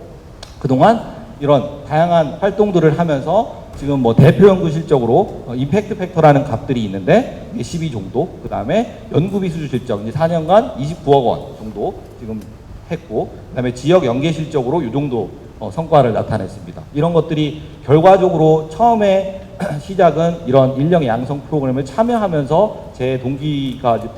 그동안 이런 다양한 활동들을 하면서 지금 뭐 대표 연구 실적으로 임팩트 팩터라는 값들이 있는데 12 정도, 그 다음에 연구비 수주 실적 이제 4년간 29억 원 정도 지금 했고, 그다음에 지역 연계 실적으로 이 정도 성과를 나타냈습니다. 이런 것들이 결과적으로 처음에 시작은 이런 인력 양성 프로그램을 참여하면서 제 동기가 이제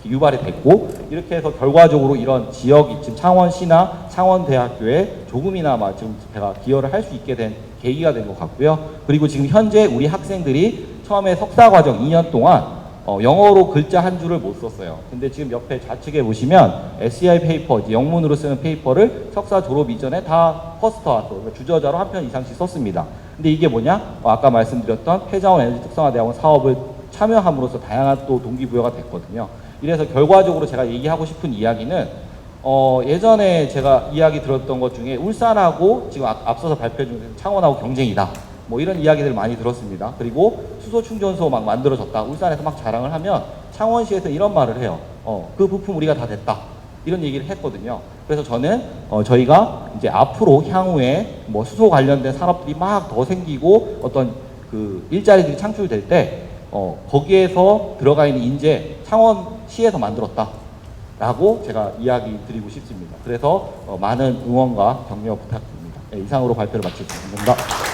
유발이 됐고, 이렇게 해서 결과적으로 이런 지역이 지금 창원시나 창원대학교에 조금이나마 지금 제가 기여를 할 수 있게 된 계기가 된 것 같고요. 그리고 지금 현재 우리 학생들이 처음에 석사과정 2년 동안 영어로 글자 한 줄을 못 썼어요. 근데 지금 옆에 좌측에 보시면 SCI 페이퍼, 이제 영문으로 쓰는 페이퍼를 석사 졸업 이전에 다 퍼스트와 또 주저자로 한 편 이상씩 썼습니다. 근데 이게 뭐냐? 아까 말씀드렸던 폐자원 에너지 특성화대학원 사업을 참여함으로써 다양한 또 동기부여가 됐거든요. 이래서 결과적으로 제가 얘기하고 싶은 이야기는 예전에 제가 이야기 들었던 것 중에 울산하고 지금 앞서서 발표 중에 창원하고 경쟁이다. 뭐 이런 이야기들 많이 들었습니다. 그리고 수소 충전소 막 만들어졌다. 울산에서 막 자랑을 하면 창원시에서 이런 말을 해요. 그 부품 우리가 다 됐다. 이런 얘기를 했거든요. 그래서 저는 저희가 이제 앞으로 향후에 뭐 수소 관련된 산업들이 막 더 생기고 어떤 그 일자리들이 창출될 때 거기에서 들어가 있는 인재 창원시에서 만들었다. 라고 제가 이야기 드리고 싶습니다. 그래서 많은 응원과 격려 부탁드립니다. 네, 이상으로 발표를 마치겠습니다. 감사합니다.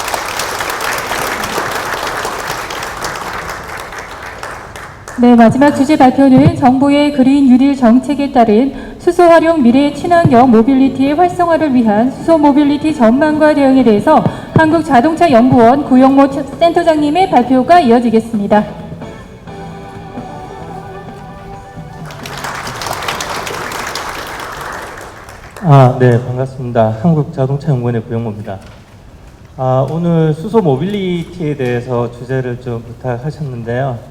네, 마지막 주제 발표는 정부의 그린 뉴딜 정책에 따른 수소 활용 미래 친환경 모빌리티의 활성화를 위한 수소 모빌리티 전망과 대응에 대해서 한국자동차연구원 구영모 센터장님의 발표가 이어지겠습니다. 네, 반갑습니다. 한국자동차연구원의 구영모입니다. 오늘 수소 모빌리티에 대해서 주제를 좀 부탁하셨는데요.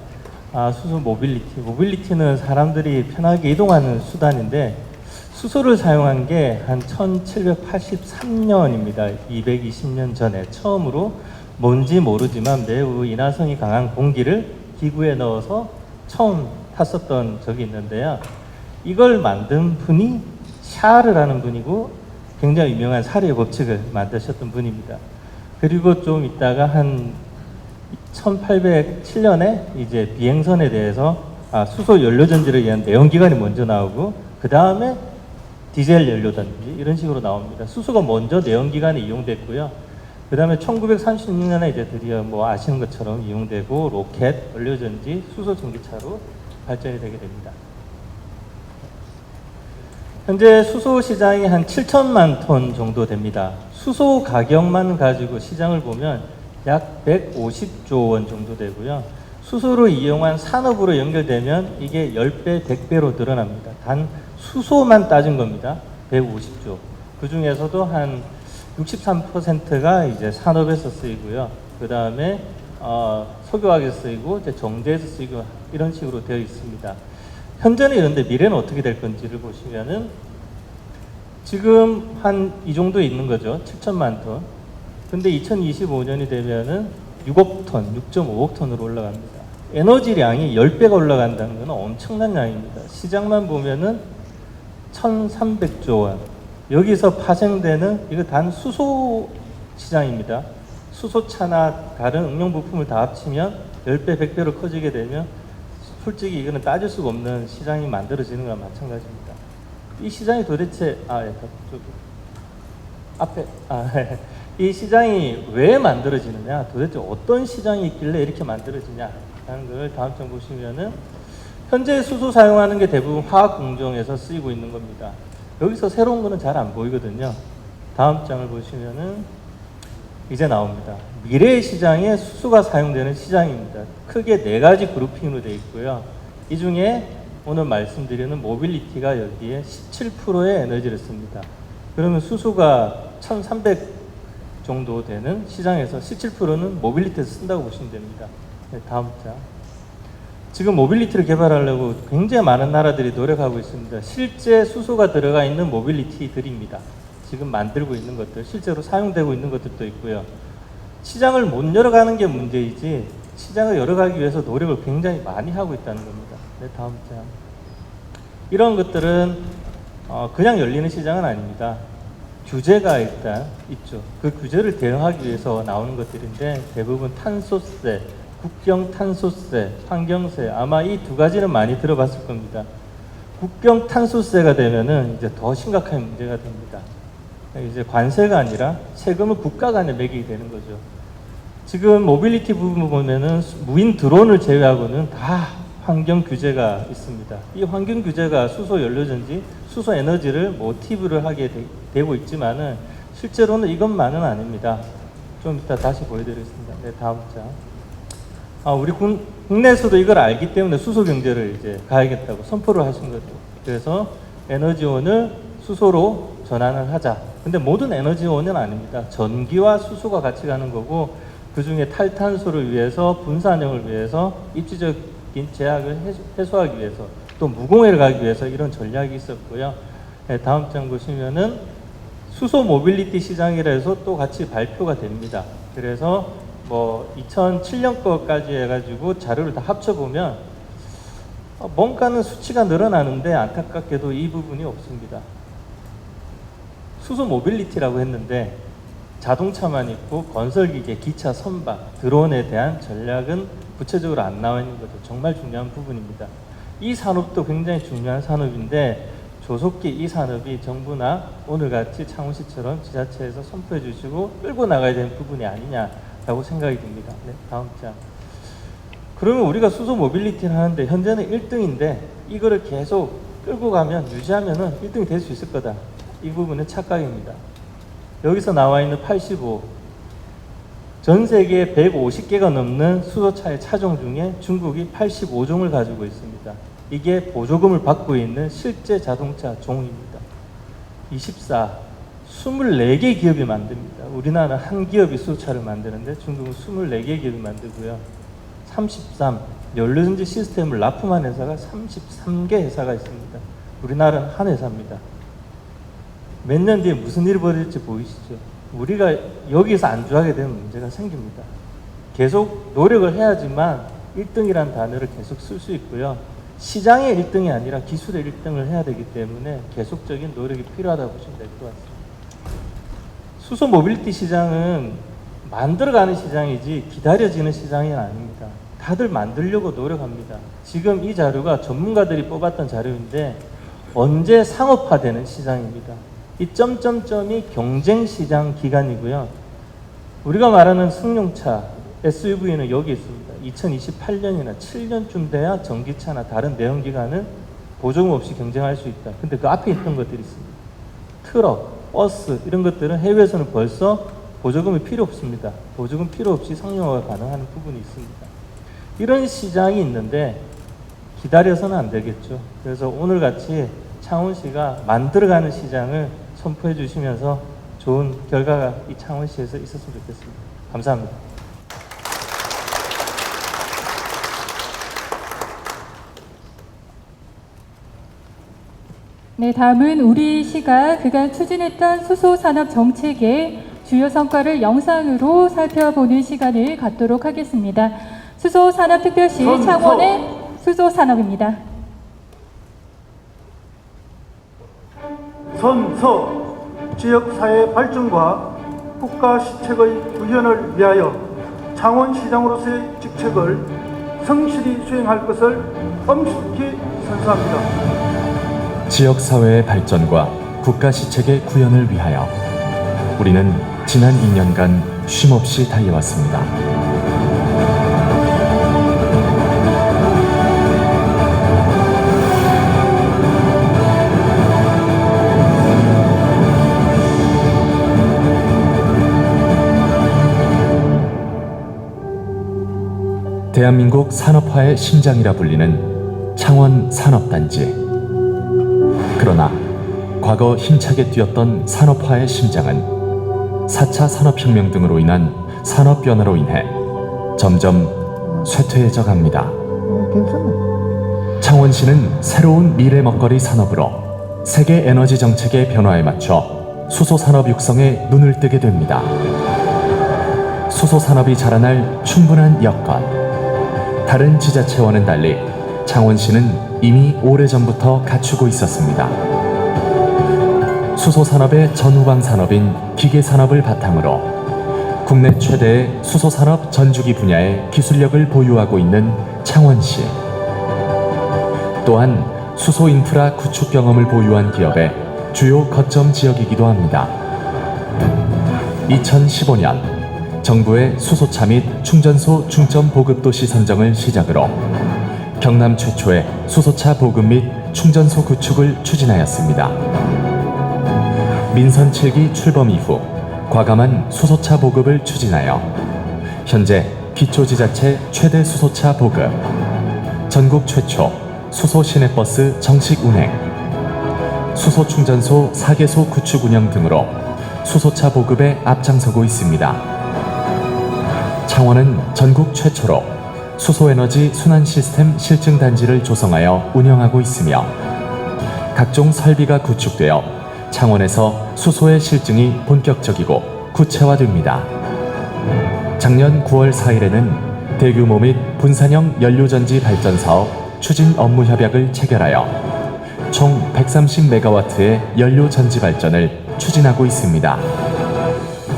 수소 모빌리티는 사람들이 편하게 이동하는 수단인데 수소를 사용한 게 한 1783년입니다. 220년 전에 처음으로 뭔지 모르지만 매우 인화성이 강한 공기를 기구에 넣어서 처음 탔었던 적이 있는데요. 이걸 만든 분이 샤르라는 분이고 굉장히 유명한 사례 법칙을 만드셨던 분입니다. 그리고 좀 있다가 한 1807년에 이제 비행선에 대해서 수소 연료전지를 위한 내연기관이 먼저 나오고 그 다음에 디젤 연료전지 이런 식으로 나옵니다. 수소가 먼저 내연기관에 이용됐고요. 그 다음에 1936년에 이제 드디어 뭐 아시는 것처럼 이용되고 로켓, 연료전지, 수소 전기차로 발전이 되게 됩니다. 현재 수소 시장이 한 7천만 톤 정도 됩니다. 수소 가격만 가지고 시장을 보면 약 150조 원 정도 되고요. 수소를 이용한 산업으로 연결되면 이게 10배, 100배로 늘어납니다. 단 수소만 따진 겁니다. 150조. 그 중에서도 한 63%가 이제 산업에서 쓰이고요. 그 다음에 석유화학에서 쓰이고 이제 정제에서 쓰이고 이런 식으로 되어 있습니다. 현재는 이런데 미래는 어떻게 될 건지를 보시면은 지금 한 이 정도 있는 거죠. 7천만 톤. 근데 2025년이 되면은 6억 톤, 6.5억 톤으로 올라갑니다. 에너지량이 10배가 올라간다는 건 엄청난 양입니다. 시장만 보면은 1,300조 원. 여기서 파생되는 이거 단 수소 시장입니다. 수소차나 다른 응용 부품을 다 합치면 10배, 100배로 커지게 되면 솔직히 이거는 따질 수가 없는 시장이 만들어지는 거랑 마찬가지입니다. 이 시장이 도대체 이 시장이 왜 만들어지느냐, 도대체 어떤 시장이 있길래 이렇게 만들어지냐라는 걸 다음 장 보시면은 현재 수소 사용하는 게 대부분 화학 공정에서 쓰이고 있는 겁니다. 여기서 새로운 거는 잘 안 보이거든요. 다음 장을 보시면은 이제 나옵니다. 미래의 시장에 수소가 사용되는 시장입니다. 크게 4가지 그룹핑으로 되어 있고요. 이 중에 오늘 말씀드리는 모빌리티가 여기에 17%의 에너지를 씁니다. 그러면 수소가 1,300 정도 되는 시장에서 17%는 모빌리티에서 쓴다고 보시면 됩니다. 네, 다음 장. 지금 모빌리티를 개발하려고 굉장히 많은 나라들이 노력하고 있습니다. 실제 수소가 들어가 있는 모빌리티들입니다. 지금 만들고 있는 것들, 실제로 사용되고 있는 것들도 있고요. 시장을 못 열어가는 게 문제이지 시장을 열어가기 위해서 노력을 굉장히 많이 하고 있다는 겁니다. 네, 다음 장. 이런 것들은 그냥 열리는 시장은 아닙니다. 규제가 일단 있죠. 그 규제를 대응하기 위해서 나오는 것들인데 대부분 탄소세, 국경 탄소세, 환경세, 아마 이 2가지는 많이 들어봤을 겁니다. 국경 탄소세가 되면은 이제 더 심각한 문제가 됩니다. 이제 관세가 아니라 세금을 국가 간에 매기게 되는 거죠. 지금 모빌리티 부분 보면은 무인 드론을 제외하고는 다 환경 규제가 있습니다. 이 환경 규제가 수소 연료전지, 수소 에너지를 모티브를 하게 되고 있지만은 실제로는 이것만은 아닙니다. 좀 이따 다시 보여드리겠습니다. 네, 다음 장. 우리 국내에서도 이걸 알기 때문에 수소 경제를 이제 가야겠다고 선포를 하신 거죠. 그래서 에너지원을 수소로 전환을 하자. 근데 모든 에너지원은 아닙니다. 전기와 수소가 같이 가는 거고, 그 중에 탈탄소를 위해서, 분산형을 위해서, 입지적인 제약을 해소하기 위해서, 또 무공해를 가기 위해서 이런 전략이 있었고요. 네, 다음 장 보시면은 수소 모빌리티 시장이라 해서 또 같이 발표가 됩니다. 그래서 뭐 2007년 거까지 해가지고 자료를 다 합쳐보면 뭔가는 수치가 늘어나는데 안타깝게도 이 부분이 없습니다. 수소 모빌리티라고 했는데 자동차만 있고 건설기계, 기차, 선박, 드론에 대한 전략은 구체적으로 안 나와 있는 것도 정말 중요한 부분입니다. 이 산업도 굉장히 중요한 산업인데 조속히 이 산업이 정부나 오늘같이 창원시처럼 지자체에서 선포해 주시고 끌고 나가야 되는 부분이 아니냐라고 생각이 듭니다. 네, 다음 장. 그러면 우리가 수소 모빌리티를 하는데 현재는 1등인데 이거를 계속 끌고 가면 유지하면은 1등이 될 수 있을 거다. 이 부분은 착각입니다. 여기서 나와 있는 85, 전 세계 150개가 넘는 수소차의 차종 중에 중국이 85종을 가지고 있습니다. 이게 보조금을 받고 있는 실제 자동차 종입니다. 24, 24개 기업이 만듭니다. 우리나라는 한 기업이 수소차를 만드는데 중국은 24개 기업이 만들고요. 33, 연료전지 시스템을 납품한 회사가 33개 회사가 있습니다. 우리나라는 한 회사입니다. 몇 년 뒤에 무슨 일이 벌어질지 보이시죠? 우리가 여기서 안주하게 되는 문제가 생깁니다. 계속 노력을 해야지만 1등이라는 단어를 계속 쓸 수 있고요. 시장의 1등이 아니라 기술의 1등을 해야 되기 때문에 계속적인 노력이 필요하다고 보시면 될 것 같습니다. 수소 모빌리티 시장은 만들어가는 시장이지 기다려지는 시장이 아닙니다. 다들 만들려고 노력합니다. 지금 이 자료가 전문가들이 뽑았던 자료인데 언제 상업화되는 시장입니다. 이 점점점이 경쟁시장 기간이고요. 우리가 말하는 승용차, SUV는 여기 있습니다. 2028년이나 7년쯤 돼야 전기차나 다른 내연기관은 보조금 없이 경쟁할 수 있다. 근데 그 앞에 있던 것들이 있습니다. 트럭, 버스 이런 것들은 해외에서는 벌써 보조금이 필요 없습니다. 보조금 필요 없이 상용화가 가능한 부분이 있습니다. 이런 시장이 있는데 기다려서는 안 되겠죠. 그래서 오늘같이 창원시가 만들어가는 시장을 선포해 주시면서 좋은 결과가 이 창원시에서 있었으면 좋겠습니다. 감사합니다. 네, 다음은 우리 시가 그간 추진했던 수소산업 정책의 주요 성과를 영상으로 살펴보는 시간을 갖도록 하겠습니다. 수소산업특별시 창원의 수소산업입니다. 선서 지역사회 발전과 국가 시책의 구현을 위하여 창원시장으로서의 직책을 성실히 수행할 것을 엄숙히 선서합니다. 지역사회의 발전과 국가 시책의 구현을 위하여 우리는 지난 2년간 쉼없이 달려왔습니다. 대한민국 산업화의 심장이라 불리는 창원 산업단지. 그러나 과거 힘차게 뛰었던 산업화의 심장은 4차 산업혁명 등으로 인한 산업 변화로 인해 점점 쇠퇴해져 갑니다. 창원시는 새로운 미래 먹거리 산업으로 세계 에너지 정책의 변화에 맞춰 수소산업 육성에 눈을 뜨게 됩니다. 수소산업이 자라날 충분한 여건. 다른 지자체와는 달리 창원시는 이미 오래전부터 갖추고 있었습니다. 수소산업의 전후방 산업인 기계산업을 바탕으로 국내 최대의 수소산업 전주기 분야의 기술력을 보유하고 있는 창원시. 또한 수소 인프라 구축 경험을 보유한 기업의 주요 거점 지역이기도 합니다. 2015년 정부의 수소차 및 충전소 중점 보급 도시 선정을 시작으로 경남 최초의 수소차 보급 및 충전소 구축을 추진하였습니다. 민선 7기 출범 이후 과감한 수소차 보급을 추진하여 현재 기초지자체 최대 수소차 보급, 전국 최초 수소 시내버스 정식 운행, 수소 충전소 4개소 구축 운영 등으로 수소차 보급에 앞장서고 있습니다. 창원은 전국 최초로 수소에너지 순환 시스템 실증 단지를 조성하여 운영하고 있으며 각종 설비가 구축되어 창원에서 수소의 실증이 본격적이고 구체화됩니다. 작년 9월 4일에는 대규모 및 분산형 연료전지 발전 사업 추진 업무 협약을 체결하여 총 130메가와트의 연료전지 발전을 추진하고 있습니다.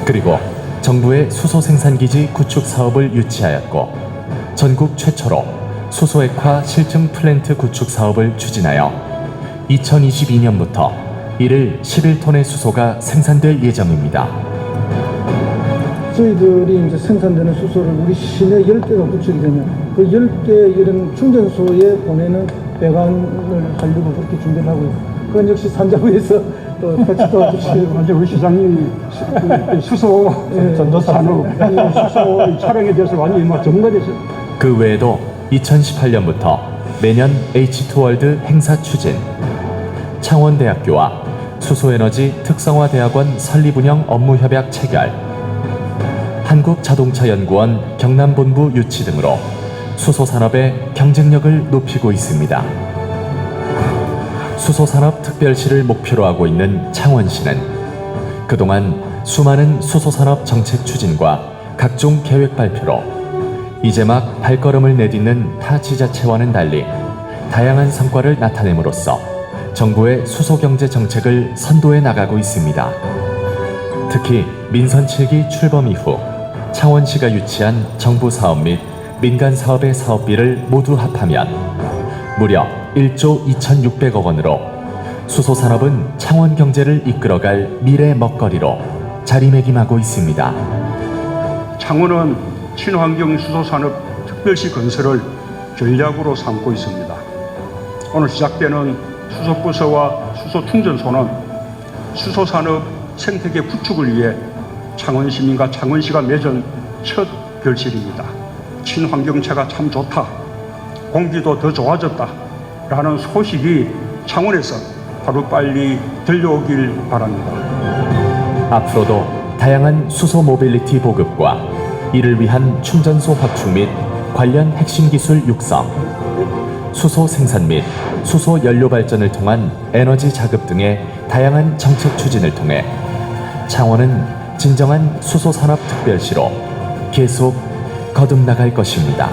그리고 정부의 수소 생산기지 구축 사업을 유치하였고 전국 최초로 수소액화 실증 플랜트 구축 사업을 추진하여 2022년부터 일일 11톤의 수소가 생산될 예정입니다. 저희들이 이제 생산되는 수소를 우리 시내 10개가 구축이 되면 그 10개 이런 충전소에 보내는 배관을 하려고 그렇게 준비를 하고 있어요. 그건 역시 산자부에서 또 같이 도와주시고 이제 우리 시장님이 수소 전도 산업, 수소 촬영에 대해서 완전히 전문가되셨어요. 그 외에도 2018년부터 매년 H2월드 행사 추진, 창원대학교와 수소에너지 특성화대학원 설립운영 업무협약 체결, 한국자동차연구원 경남본부 유치 등으로 수소산업의 경쟁력을 높이고 있습니다. 수소산업특별시를 목표로 하고 있는 창원시는 그동안 수많은 수소산업 정책 추진과 각종 계획 발표로 이제 막 발걸음을 내딛는 타 지자체와는 달리 다양한 성과를 나타냄으로써 정부의 수소경제 정책을 선도해 나가고 있습니다. 특히 민선 7기 출범 이후 창원시가 유치한 정부 사업 및 민간 사업의 사업비를 모두 합하면 무려 1조 2,600억 원으로 수소산업은 창원 경제를 이끌어갈 미래 먹거리로 자리매김하고 있습니다. 창원은 친환경 수소산업 특별시 건설을 전략으로 삼고 있습니다. 오늘 시작되는 수소버스와 수소충전소는 수소산업 생태계 구축을 위해 창원 시민과 창원시가 맺은 첫 결실입니다. 친환경차가 참 좋다, 공기도 더 좋아졌다 라는 소식이 창원에서 하루빨리 들려오길 바랍니다. 앞으로도 다양한 수소 모빌리티 보급과 이를 위한 충전소 확충 및 관련 핵심 기술 육성, 수소 생산 및 수소 연료 발전을 통한 에너지 자급 등의 다양한 정책 추진을 통해 창원은 진정한 수소산업 특별시로 계속 거듭나갈 것입니다.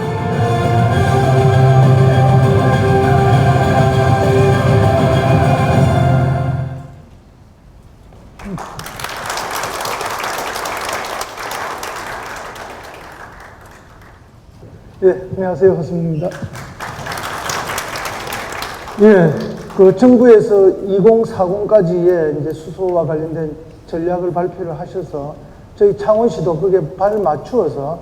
예, 안녕하세요. 허승입니다. 예, 그 정부에서 2040까지의 이제 수소와 관련된 전략을 발표를 하셔서 저희 창원시도 거기에 발 맞추어서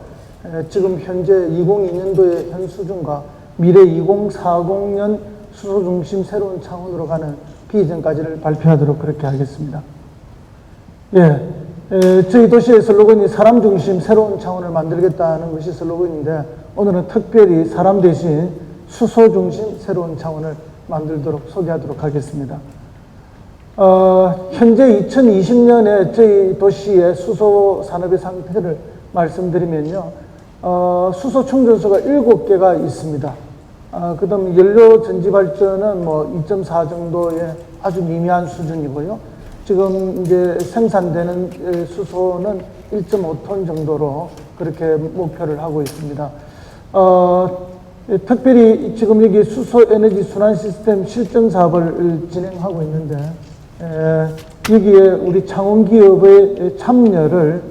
지금 현재 2002년도의 현 수준과 미래 2040년 수소 중심 새로운 창원으로 가는 비전까지를 발표하도록 그렇게 하겠습니다. 예, 저희 도시의 슬로건이 사람 중심 새로운 창원을 만들겠다는 것이 슬로건인데 오늘은 특별히 사람 대신 수소 중심 새로운 창원을 만들도록 소개하도록 하겠습니다. 현재 2020년에 저희 도시의 수소 산업의 상태를 말씀드리면요. 수소 충전소가 7개가 있습니다. 그 다음 연료 전지 발전은 뭐 2.4 정도의 아주 미미한 수준이고요. 지금 이제 생산되는 수소는 1.5톤 정도로 그렇게 목표를 하고 있습니다. 특별히 지금 여기 수소 에너지 순환 시스템 실증 사업을 진행하고 있는데 여기에 우리 창원 기업의 참여를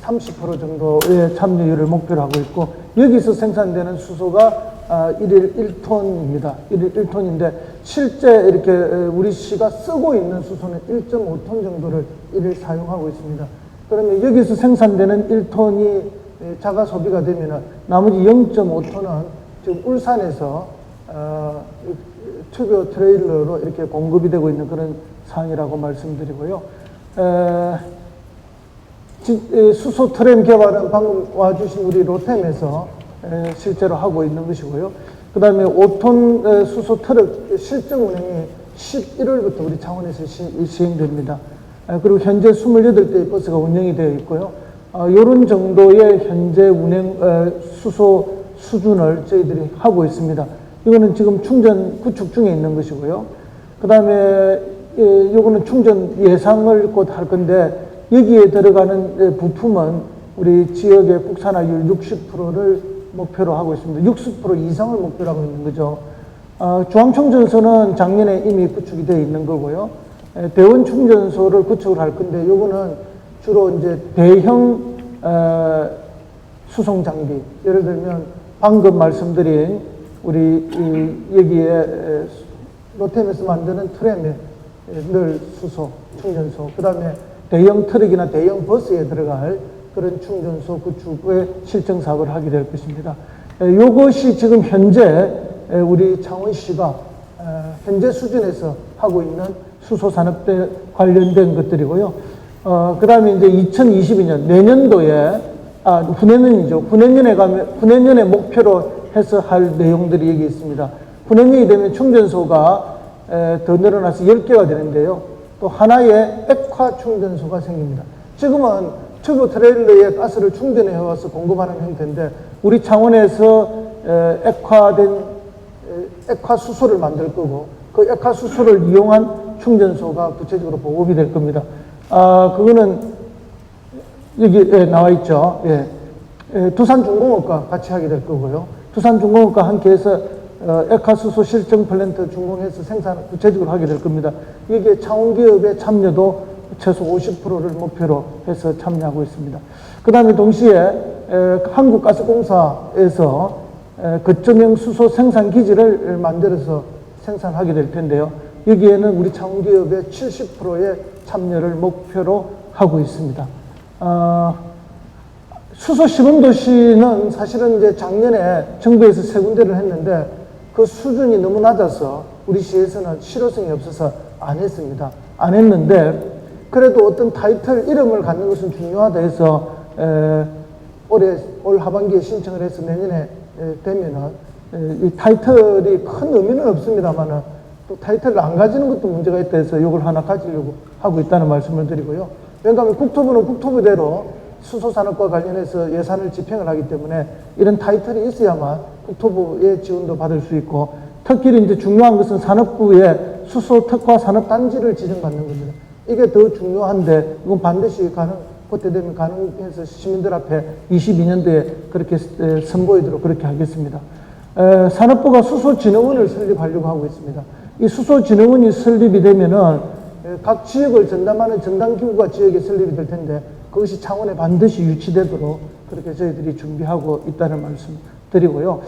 30% 정도의 참여율을 목표로 하고 있고 여기서 생산되는 수소가 1일 1톤입니다. 1일 1톤인데 실제 이렇게 우리 시가 쓰고 있는 수소는 1.5톤 정도를 1일 사용하고 있습니다. 그러면 여기서 생산되는 1톤이 자가 소비가 되면 나머지 0.5톤은 지금 울산에서 투교 트레일러로 이렇게 공급이 되고 있는 그런 상황이라고 말씀드리고요. 수소 트램 개발은 방금 와주신 우리 로템에서 실제로 하고 있는 것이고요. 그 다음에 5톤 수소 트럭 실증 운행이 11월부터 우리 창원에서 시행됩니다. 그리고 현재 28대의 버스가 운영이 되어 있고요. 이런 정도의 현재 운행 수소 수준을 저희들이 하고 있습니다. 이거는 지금 충전 구축 중에 있는 것이고요. 그 다음에 이거는 충전 예상을 곧 할 건데 여기에 들어가는 부품은 우리 지역의 국산화율 60%를 목표로 하고 있습니다. 60% 이상을 목표로 하고 있는 거죠. 중앙충전소는 작년에 이미 구축이 되어 있는 거고요. 대원 충전소를 구축을 할 건데 이거는 주로 이제 대형 수송 장비, 예를 들면 방금 말씀드린 우리 여기에 로템에서 만드는 트램에 늘 수소 충전소, 그 다음에 대형 트럭이나 대형 버스에 들어갈 그런 충전소 구축의 실증 사업을 하게 될 것입니다. 이것이 지금 현재 우리 창원시가 현재 수준에서 하고 있는 수소 산업에 관련된 것들이고요. 그 다음에 이제 2022년 내년도에 후내년이죠. 후내년에 목표로 해서 할 내용들이 여기 있습니다. 후내년이 되면 충전소가 더 늘어나서 10개가 되는데요. 또 하나의 액화 충전소가 생깁니다. 지금은 튜브 트레일러에 가스를 충전해 와서 공급하는 형태인데 우리 창원에서 액화된 액화 수소를 만들 거고 그 액화 수소를 이용한 충전소가 구체적으로 보급이 될 겁니다. 그거는 여기 나와 있죠. 두산중공업과 같이 하게 될 거고요. 두산중공업과 함께해서 액화수소 실증 플랜트 준공해서 생산 구체적으로 하게 될 겁니다. 이게 창원기업의 참여도 최소 50%를 목표로 해서 참여하고 있습니다. 그 다음에 동시에 한국가스공사에서 거점형 수소 생산 기지를 만들어서 생산하게 될 텐데요. 여기에는 우리 창원기업의 70%의 참여를 목표로 하고 있습니다. 수소 시범도시는 사실은 이제 작년에 정부에서 3군데를 했는데 그 수준이 너무 낮아서 우리 시에서는 실효성이 없어서 안 했습니다. 안 했는데 그래도 어떤 타이틀 이름을 갖는 것은 중요하다 해서 올 하반기에 신청을 해서 내년에 되면은 이 타이틀이 큰 의미는 없습니다만은 또 타이틀을 안 가지는 것도 문제가 있다 해서 이걸 하나 가지려고 하고 있다는 말씀을 드리고요. 왜냐하면 국토부는 국토부대로 수소산업과 관련해서 예산을 집행을 하기 때문에 이런 타이틀이 있어야만 국토부의 지원도 받을 수 있고 특히 이제 중요한 것은 산업부의 수소 특화 산업단지를 지정받는 겁니다. 이게 더 중요한데 이건 반드시 그때 되면 가능해서 시민들 앞에 22년도에 그렇게 선보이도록 그렇게 하겠습니다. 산업부가 수소진흥원을 설립하려고 하고 있습니다. 이 수소진흥원이 설립이 되면은 각 지역을 전담하는 전담기구가 지역에 설립이 될 텐데 그것이 창원에 반드시 유치되도록 그렇게 저희들이 준비하고 있다는 말씀 드리고요.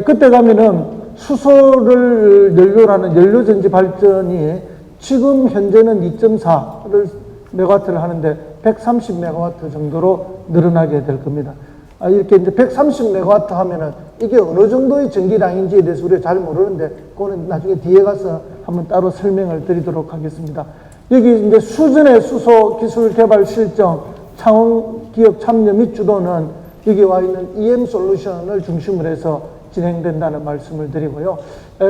그때 가면은 수소를 연료로 하는 연료전지 발전이 지금 현재는 2.4를 메가와트를 하는데 130메가와트 정도로 늘어나게 될 겁니다. 이렇게 이제 130메가와트 하면은 이게 어느 정도의 전기량인지에 대해서 우리가 잘 모르는데 그거는 나중에 뒤에 가서 한번 따로 설명을 드리도록 하겠습니다. 여기 이제 수준의 수소 기술 개발 실정 창원 기업 참여 및 주도는 여기 와 있는 EM 솔루션을 중심으로 해서 진행된다는 말씀을 드리고요.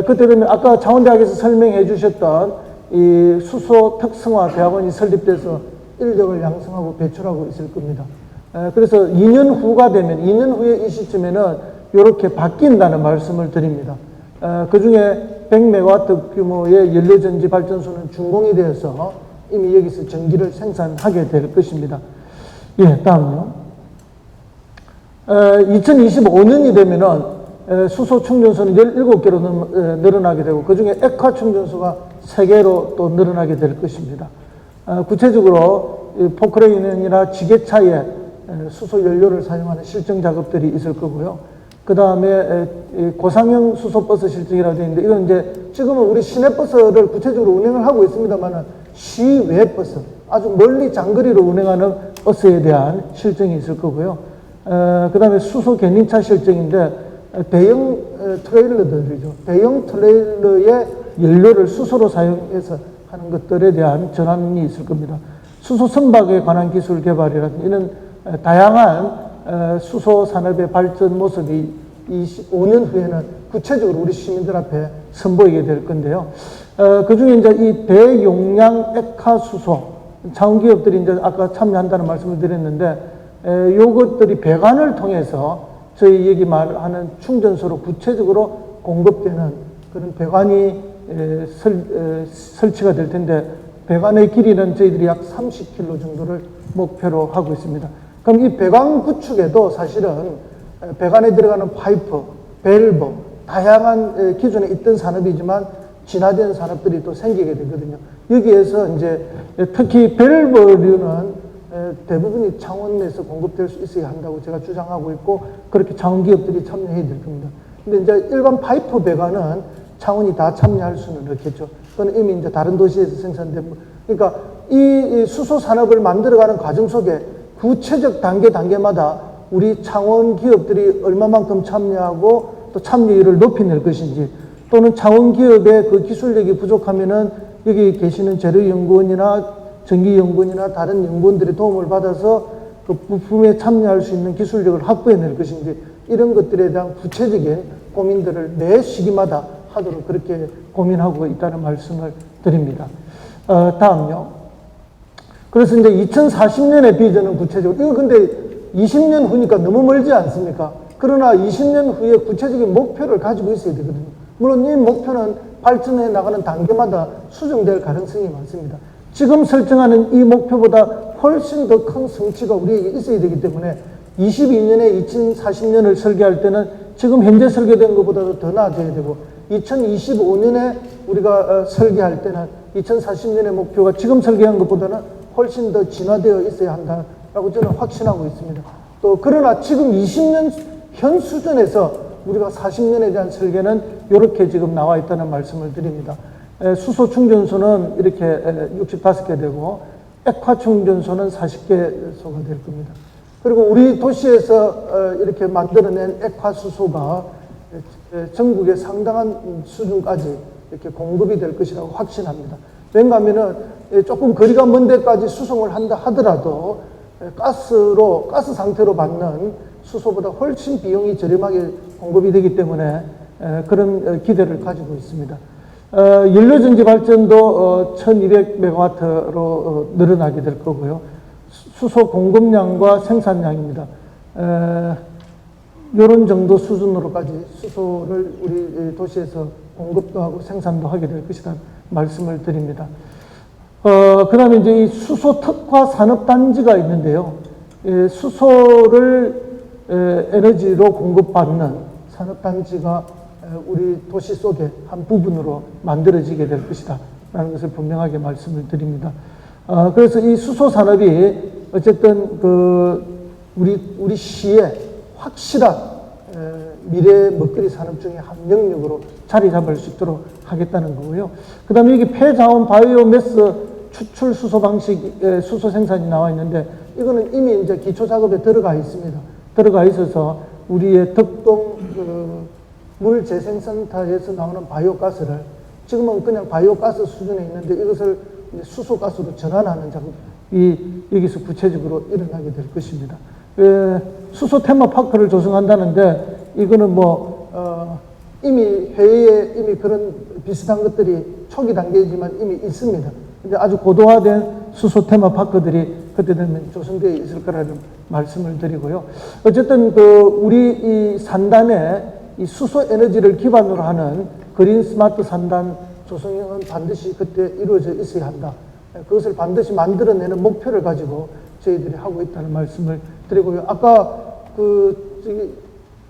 그때 되면 아까 창원대학에서 설명해 주셨던 이 수소 특성화 대학원이 설립돼서 인력을 양성하고 배출하고 있을 겁니다. 그래서 2년 후가 되면 2년 후에 이 시점에는 이렇게 바뀐다는 말씀을 드립니다. 그 중에 100메가와트 규모의 연료전지 발전소는 준공이 되어서 이미 여기서 전기를 생산하게 될 것입니다. 다음요. 2025년이 되면은 수소 충전소는 17개로 늘어나게 되고 그 중에 액화 충전소가 3개로 또 늘어나게 될 것입니다. 구체적으로 포크레인이나 지게차에 수소 연료를 사용하는 실증 작업들이 있을 거고요. 그 다음에 고상형 수소버스 실증이라고 되어 있는데, 이건 이제 지금은 우리 시내버스를 구체적으로 운행을 하고 있습니다만 시외 버스, 아주 멀리 장거리로 운행하는 버스에 대한 실증이 있을 거고요. 그 다음에 수소 견인차 실증인데, 대형 트레일러들이죠. 대형 트레일러의 연료를 수소로 사용해서 하는 것들에 대한 전환이 있을 겁니다. 수소 선박에 관한 기술 개발이라든지 이런 다양한 수소 산업의 발전 모습이 5년 후에는 구체적으로 우리 시민들 앞에 선보이게 될 건데요. 그 중에 이제 이 대용량 액화 수소, 자원기업들이 이제 아까 참여한다는 말씀을 드렸는데, 요것들이 배관을 통해서 저희 여기 말하는 충전소로 구체적으로 공급되는 그런 배관이 설치가 될 텐데, 배관의 길이는 저희들이 약 30km 정도를 목표로 하고 있습니다. 그럼 이 배관 구축에도 사실은 배관에 들어가는 파이프, 밸브, 다양한 기존에 있던 산업이지만 진화된 산업들이 또 생기게 되거든요. 여기에서 이제 특히 밸브류는 대부분이 창원에서 공급될 수 있어야 한다고 제가 주장하고 있고, 그렇게 창원 기업들이 참여해야 될 겁니다. 근데 이제 일반 파이프 배관은 창원이 다 참여할 수는 없겠죠. 그건 이미 이제 다른 도시에서 생산된, 그러니까 이 수소 산업을 만들어가는 과정 속에 구체적 단계마다 우리 창원 기업들이 얼마만큼 참여하고 또 참여율을 높여낼 것인지, 또는 창원 기업의 그 기술력이 부족하면은 여기 계시는 재료연구원이나 전기연구원이나 다른 연구원들의 도움을 받아서 그 부품에 참여할 수 있는 기술력을 확보해낼 것인지, 이런 것들에 대한 구체적인 고민들을 매 시기마다 하도록 그렇게 고민하고 있다는 말씀을 드립니다. 다음요. 그래서 이제 2040년의 비전은 구체적으로, 이거 근데 20년 후니까 너무 멀지 않습니까? 그러나 20년 후에 구체적인 목표를 가지고 있어야 되거든요. 물론 이 목표는 발전해 나가는 단계마다 수정될 가능성이 많습니다. 지금 설정하는 이 목표보다 훨씬 더 큰 성취가 우리에게 있어야 되기 때문에 22년에 2040년을 설계할 때는 지금 현재 설계된 것보다도 더 나아져야 되고, 2025년에 우리가 설계할 때는 2040년의 목표가 지금 설계한 것보다는 훨씬 더 진화되어 있어야 한다라고 저는 확신하고 있습니다. 또 그러나 지금 20년 현 수준에서 우리가 40년에 대한 설계는 이렇게 지금 나와 있다는 말씀을 드립니다. 수소 충전소는 이렇게 65개 되고, 액화 충전소는 40개소가 될 겁니다. 그리고 우리 도시에서 이렇게 만들어낸 액화 수소가 전국의 상당한 수준까지 이렇게 공급이 될 것이라고 확신합니다. 왜냐하면은 조금 거리가 먼 데까지 수송을 한다 하더라도 가스 상태로 받는 수소보다 훨씬 비용이 저렴하게 공급이 되기 때문에 그런 기대를 가지고 있습니다. 연료전지 발전도 1200메가와트로 늘어나게 될 거고요. 수소 공급량과 생산량입니다. 이런 정도 수준으로까지 수소를 우리 도시에서 공급도 하고 생산도 하게 될 것이다 말씀을 드립니다. 그 다음에 이제 이 수소 특화 산업단지가 있는데요. 수소를 에너지로 공급받는 산업단지가 우리 도시 속의 한 부분으로 만들어지게 될 것이다 라는 것을 분명하게 말씀을 드립니다. 그래서 이 수소 산업이 어쨌든 우리 시에 확실한 미래 먹거리 산업 중에 한 영역으로 자리 잡을 수 있도록 하겠다는 거고요. 그 다음에 여기 폐자원 바이오매스 추출 수소 방식 수소 생산이 나와 있는데, 이거는 이미 이제 기초 작업에 들어가 있습니다. 들어가 있어서 우리의 덕동 물 재생센터에서 나오는 바이오가스를 지금은 그냥 바이오가스 수준에 있는데 이것을 수소가스로 전환하는 작업이 여기서 구체적으로 일어나게 될 것입니다. 수소 테마파크를 조성한다는데, 이거는 이미 해외에 이미 그런 비슷한 것들이 초기 단계이지만 이미 있습니다. 근데 아주 고도화된 수소 테마파크들이 그때 되면 조성되어 있을 거라는 말씀을 드리고요. 어쨌든 우리 이 산단에 이 수소 에너지를 기반으로 하는 그린 스마트 산단 조성은 반드시 그때 이루어져 있어야 한다. 그것을 반드시 만들어내는 목표를 가지고 저희들이 하고 있다는 말씀을 드리고요. 아까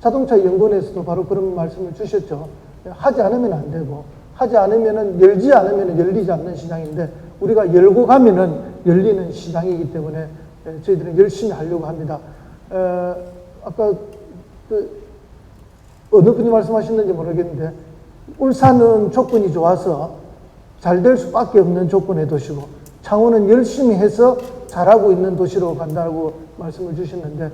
자동차 연구원에서도 바로 그런 말씀을 주셨죠. 하지 않으면 안 되고, 하지 않으면은 열지 않으면 열리지 않는 시장인데, 우리가 열고 가면은 열리는 시장이기 때문에 저희들은 열심히 하려고 합니다. 아까 어느 분이 말씀하셨는지 모르겠는데 울산은 조건이 좋아서 잘 될 수밖에 없는 조건의 도시고 창원은 열심히 해서 잘하고 있는 도시로 간다고 말씀을 주셨는데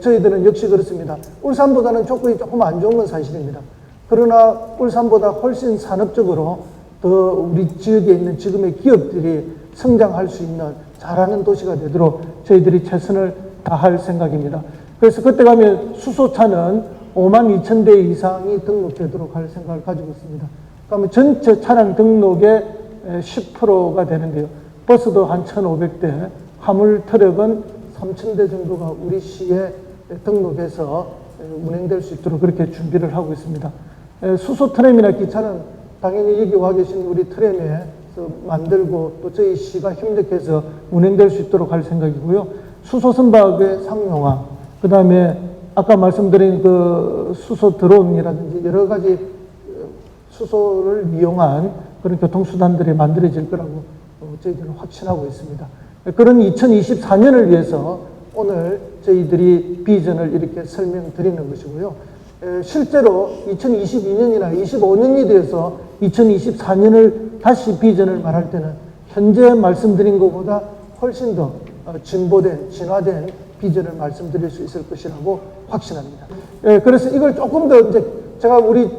저희들은 역시 그렇습니다. 울산보다는 조건이 조금 안 좋은 건 사실입니다. 그러나 울산보다 훨씬 산업적으로 더 우리 지역에 있는 지금의 기업들이 성장할 수 있는 잘하는 도시가 되도록 저희들이 최선을 다할 생각입니다. 그래서 그때 가면 수소차는 52,000대 이상이 등록되도록 할 생각을 가지고 있습니다. 그러면 전체 차량 등록의 10%가 되는데요. 버스도 한 1,500대, 화물 트럭은 3,000대 정도가 우리 시에 등록해서 운행될 수 있도록 그렇게 준비를 하고 있습니다. 수소 트램이나 기차는 당연히 여기 와 계신 우리 트램에서 만들고 또 저희 시가 협력해서 운행될 수 있도록 할 생각이고요. 수소 선박의 상용화, 그 다음에 아까 말씀드린 그 수소 드론이라든지 여러 가지 수소를 이용한 그런 교통수단들이 만들어질 거라고 저희들은 확신하고 있습니다. 그런 2024년을 위해서 오늘 저희들이 비전을 이렇게 설명드리는 것이고요. 실제로 2022년이나 25년이 돼서 2024년을 다시 비전을 말할 때는 현재 말씀드린 것보다 훨씬 더 진보된, 진화된 비전을 말씀드릴 수 있을 것이라고 확신합니다. 그래서 이걸 조금 더 이제 제가 우리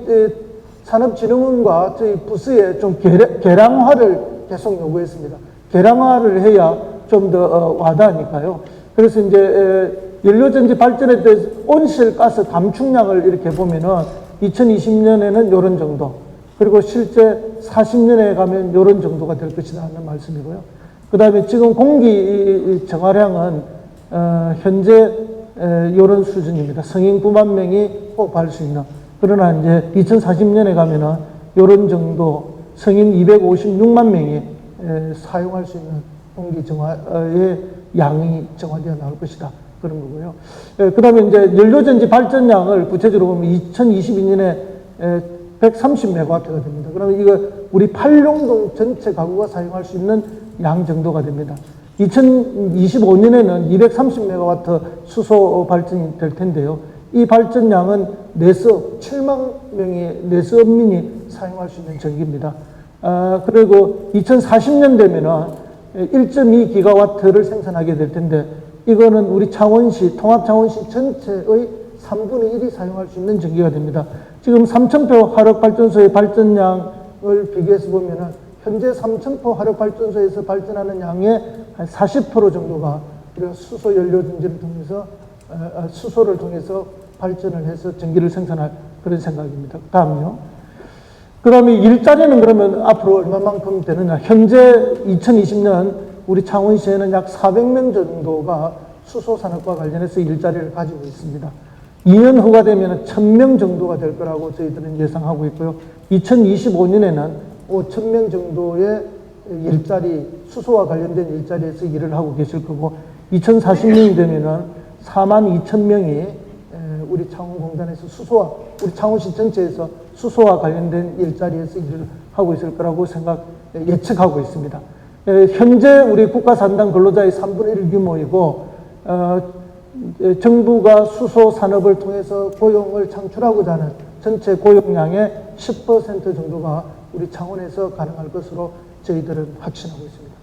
산업진흥원과 저희 부스에 좀 개량화를 계속 요구했습니다. 개량화를 해야 좀 더 와닿으니까요. 그래서 이제 연료전지 발전에 대해서 온실가스 감축량을 이렇게 보면은 2020년에는 이런 정도, 그리고 실제 40년에 가면 이런 정도가 될 것이다 하는 말씀이고요. 그 다음에 지금 공기 정화량은 현재 이런 수준입니다. 성인 9만 명이 호흡할 수 있는. 그러나 이제 2040년에 가면은 이런 정도 성인 256만 명이 사용할 수 있는 공기 정화의 양이 정화되어 나올 것이다. 그런 거고요. 그 다음에 이제 연료전지 발전량을 구체적으로 보면 2022년에 130메가와트가 됩니다. 그러면 이거 우리 팔룡동 전체 가구가 사용할 수 있는 양 정도가 됩니다. 2025년에는 230메가와트 수소 발전이 될 텐데요. 이 발전량은 내수업, 7만 명의 내수업민이 사용할 수 있는 전기입니다. 그리고 2040년 되면은 1.2기가와트를 생산하게 될 텐데, 이거는 우리 창원시, 통합창원시 전체의 3분의 1이 사용할 수 있는 전기가 됩니다. 지금 3,000표 화력발전소의 발전량을 비교해서 보면은 현재 3,000표 화력발전소에서 발전하는 양의 한 40% 정도가 우리가 수소 연료전지를 통해서, 수소를 통해서 발전을 해서 전기를 생산할 그런 생각입니다. 다음요. 그 다음에 일자리는 그러면 앞으로 얼마만큼 되느냐. 현재 2020년 우리 창원시에는 약 400명 정도가 수소산업과 관련해서 일자리를 가지고 있습니다. 2년 후가 되면 1,000명 정도가 될 거라고 저희들은 예상하고 있고요. 2025년에는 5,000명 정도의 일자리, 수소와 관련된 일자리에서 일을 하고 계실 거고, 2040년이 되면은 42,000명이 우리 창원공단에서 수소와, 우리 창원시 전체에서 수소와 관련된 일자리에서 일을 하고 있을 거라고 예측하고 있습니다. 현재 우리 국가산당 근로자의 3분의 1 규모이고, 정부가 수소 산업을 통해서 고용을 창출하고자 하는 전체 고용량의 10% 정도가 우리 창원에서 가능할 것으로 저희들은 확신하고 있습니다.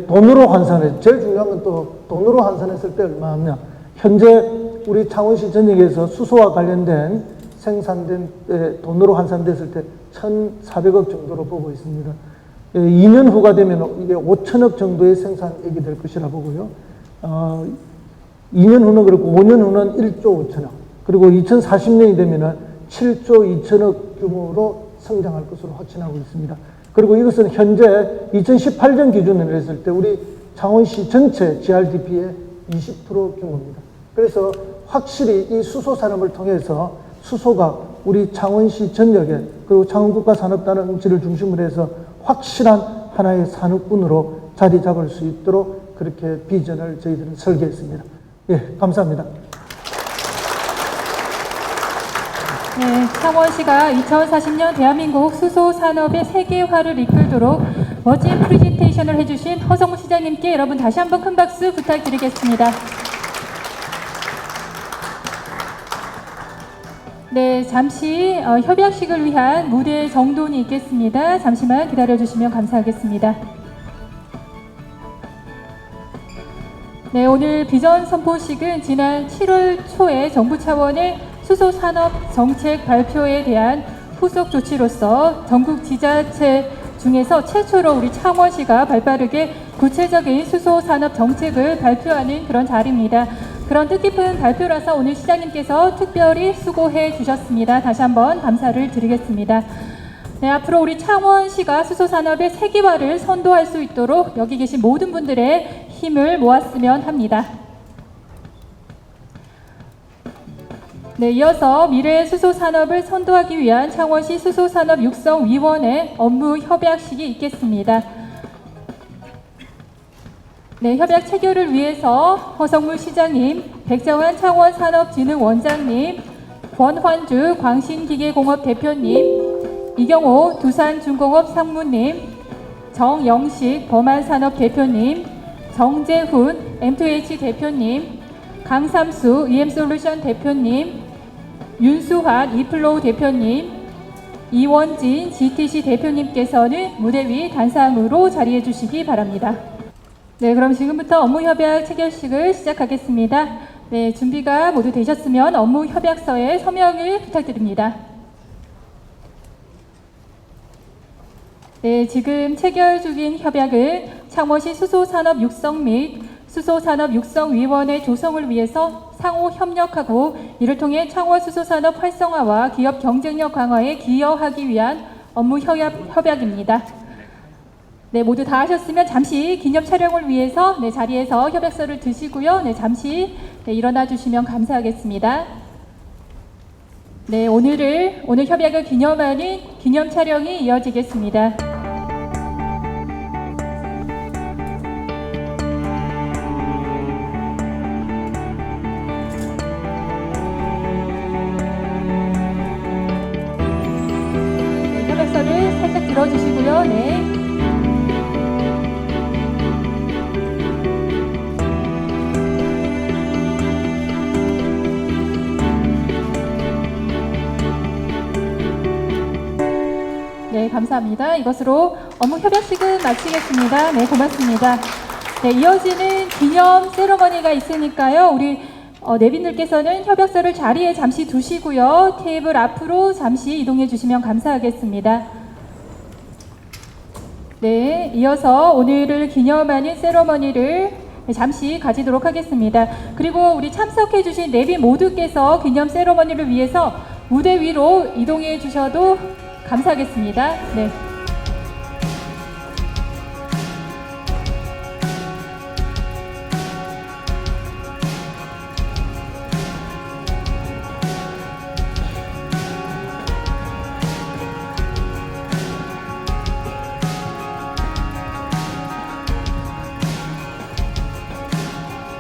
돈으로 환산해, 제일 중요한 건 또 돈으로 환산했을 때 얼마냐. 현재 우리 창원시 전역에서 수소와 관련된 생산된 돈으로 환산됐을 때 1,400억 정도로 보고 있습니다. 2년 후가 되면 이게 5천억 정도의 생산액이 될 것이라 보고요. 2년 후는 그렇고 5년 후는 1조 5천억, 그리고 2040년이 되면은 7조 2천억 규모로 성장할 것으로 확신하고 있습니다. 그리고 이것은 현재 2018년 기준으로 했을 때 우리 창원시 전체 GRDP의 20% 규모입니다. 그래서 확실히 이 수소 산업을 통해서 수소가 우리 창원시 전역에, 그리고 창원국가산업단지를 중심으로 해서 확실한 하나의 산업군으로 자리 잡을 수 있도록 그렇게 비전을 저희들은 설계했습니다. 예, 감사합니다. 네, 창원시가 2040년 대한민국 수소 산업의 세계화를 이끌도록 멋진 프레젠테이션을 해주신 허성무 시장님께 여러분 다시 한번 큰 박수 부탁드리겠습니다. 네, 잠시 협약식을 위한 무대 정돈이 있겠습니다. 잠시만 기다려주시면 감사하겠습니다. 네, 오늘 비전 선포식은 지난 7월 초에 정부 차원의 수소산업 정책 발표에 대한 후속 조치로서 전국 지자체 중에서 최초로 우리 창원시가 발빠르게 구체적인 수소산업 정책을 발표하는 그런 자리입니다. 그런 뜻깊은 발표라서 오늘 시장님께서 특별히 수고해 주셨습니다. 다시 한번 감사를 드리겠습니다. 네, 앞으로 우리 창원시가 수소산업의 세계화를 선도할 수 있도록 여기 계신 모든 분들의 힘을 모았으면 합니다. 네, 이어서 미래 수소산업을 선도하기 위한 창원시 수소산업 육성위원회 업무 협약식이 있겠습니다. 네, 협약 체결을 위해서 허성무 시장님, 백정환 창원산업진흥원장님, 권환주 광신기계공업 대표님, 이경호 두산중공업 상무님, 정영식 범한산업 대표님, 정재훈 M2H 대표님, 강삼수 EM솔루션 대표님, 윤수환 이플로우 대표님, 이원진 GTC 대표님께서는 무대 위 단상으로 자리해 주시기 바랍니다. 네, 그럼 지금부터 업무협약 체결식을 시작하겠습니다. 네, 준비가 모두 되셨으면 업무협약서에 서명을 부탁드립니다. 네, 지금 체결 중인 협약은 창원시 수소산업 육성 및 수소산업 육성위원회 조성을 위해서 상호 협력하고 이를 통해 창원 수소산업 활성화와 기업 경쟁력 강화에 기여하기 위한 업무 협약입니다. 네, 모두 다 하셨으면 잠시 기념 촬영을 위해서 자리에서 협약서를 드시고요. 잠시 일어나 주시면 감사하겠습니다. 네, 오늘 협약을 기념하는 기념 촬영이 이어지겠습니다. 네, 협약서를 살짝 들어주시고요. 네. 네, 감사합니다. 이것으로 업무 협약식은 마치겠습니다. 네, 고맙습니다. 네, 이어지는 기념 세러머니가 있으니까요. 우리 내빈들께서는 협약서를 자리에 잠시 두시고요. 테이블 앞으로 잠시 이동해 주시면 감사하겠습니다. 네, 이어서 오늘을 기념하는 세러머니를 잠시 가지도록 하겠습니다. 그리고 우리 참석해 주신 내빈 모두께서 기념 세러머니를 위해서 무대 위로 이동해 주셔도 감사하겠습니다. 네.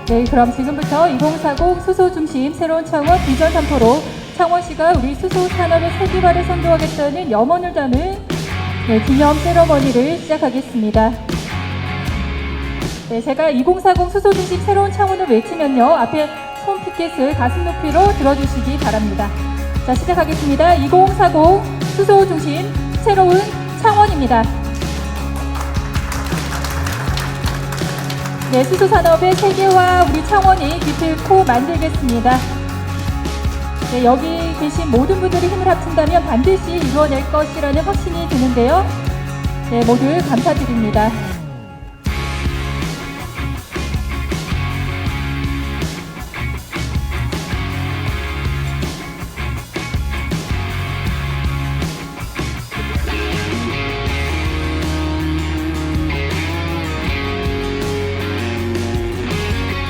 네, 그럼 지금부터 2040 수소중심 새로운 창원 비전 3포로 창원시가 우리 수소산업의 세계화를 선도하겠다는 염원을 담은 기념 세러머니를 시작하겠습니다. 네, 제가 2040 수소중심 새로운 창원을 외치면요, 앞에 손 피켓을 가슴 높이로 들어주시기 바랍니다. 자, 시작하겠습니다. 2040 수소중심 새로운 창원입니다. 네, 수소산업의 세계화 우리 창원이 기필코 만들겠습니다. 네, 여기 계신 모든 분들이 힘을 합친다면 반드시 이루어낼 것이라는 확신이 드는데요. 네, 모두 감사드립니다.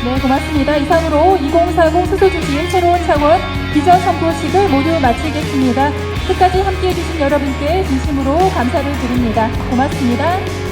네, 고맙습니다. 이상으로 2040 수소중심 새로운 창원 비전 선포식을 모두 마치겠습니다. 끝까지 함께해 주신 여러분께 진심으로 감사를 드립니다. 고맙습니다.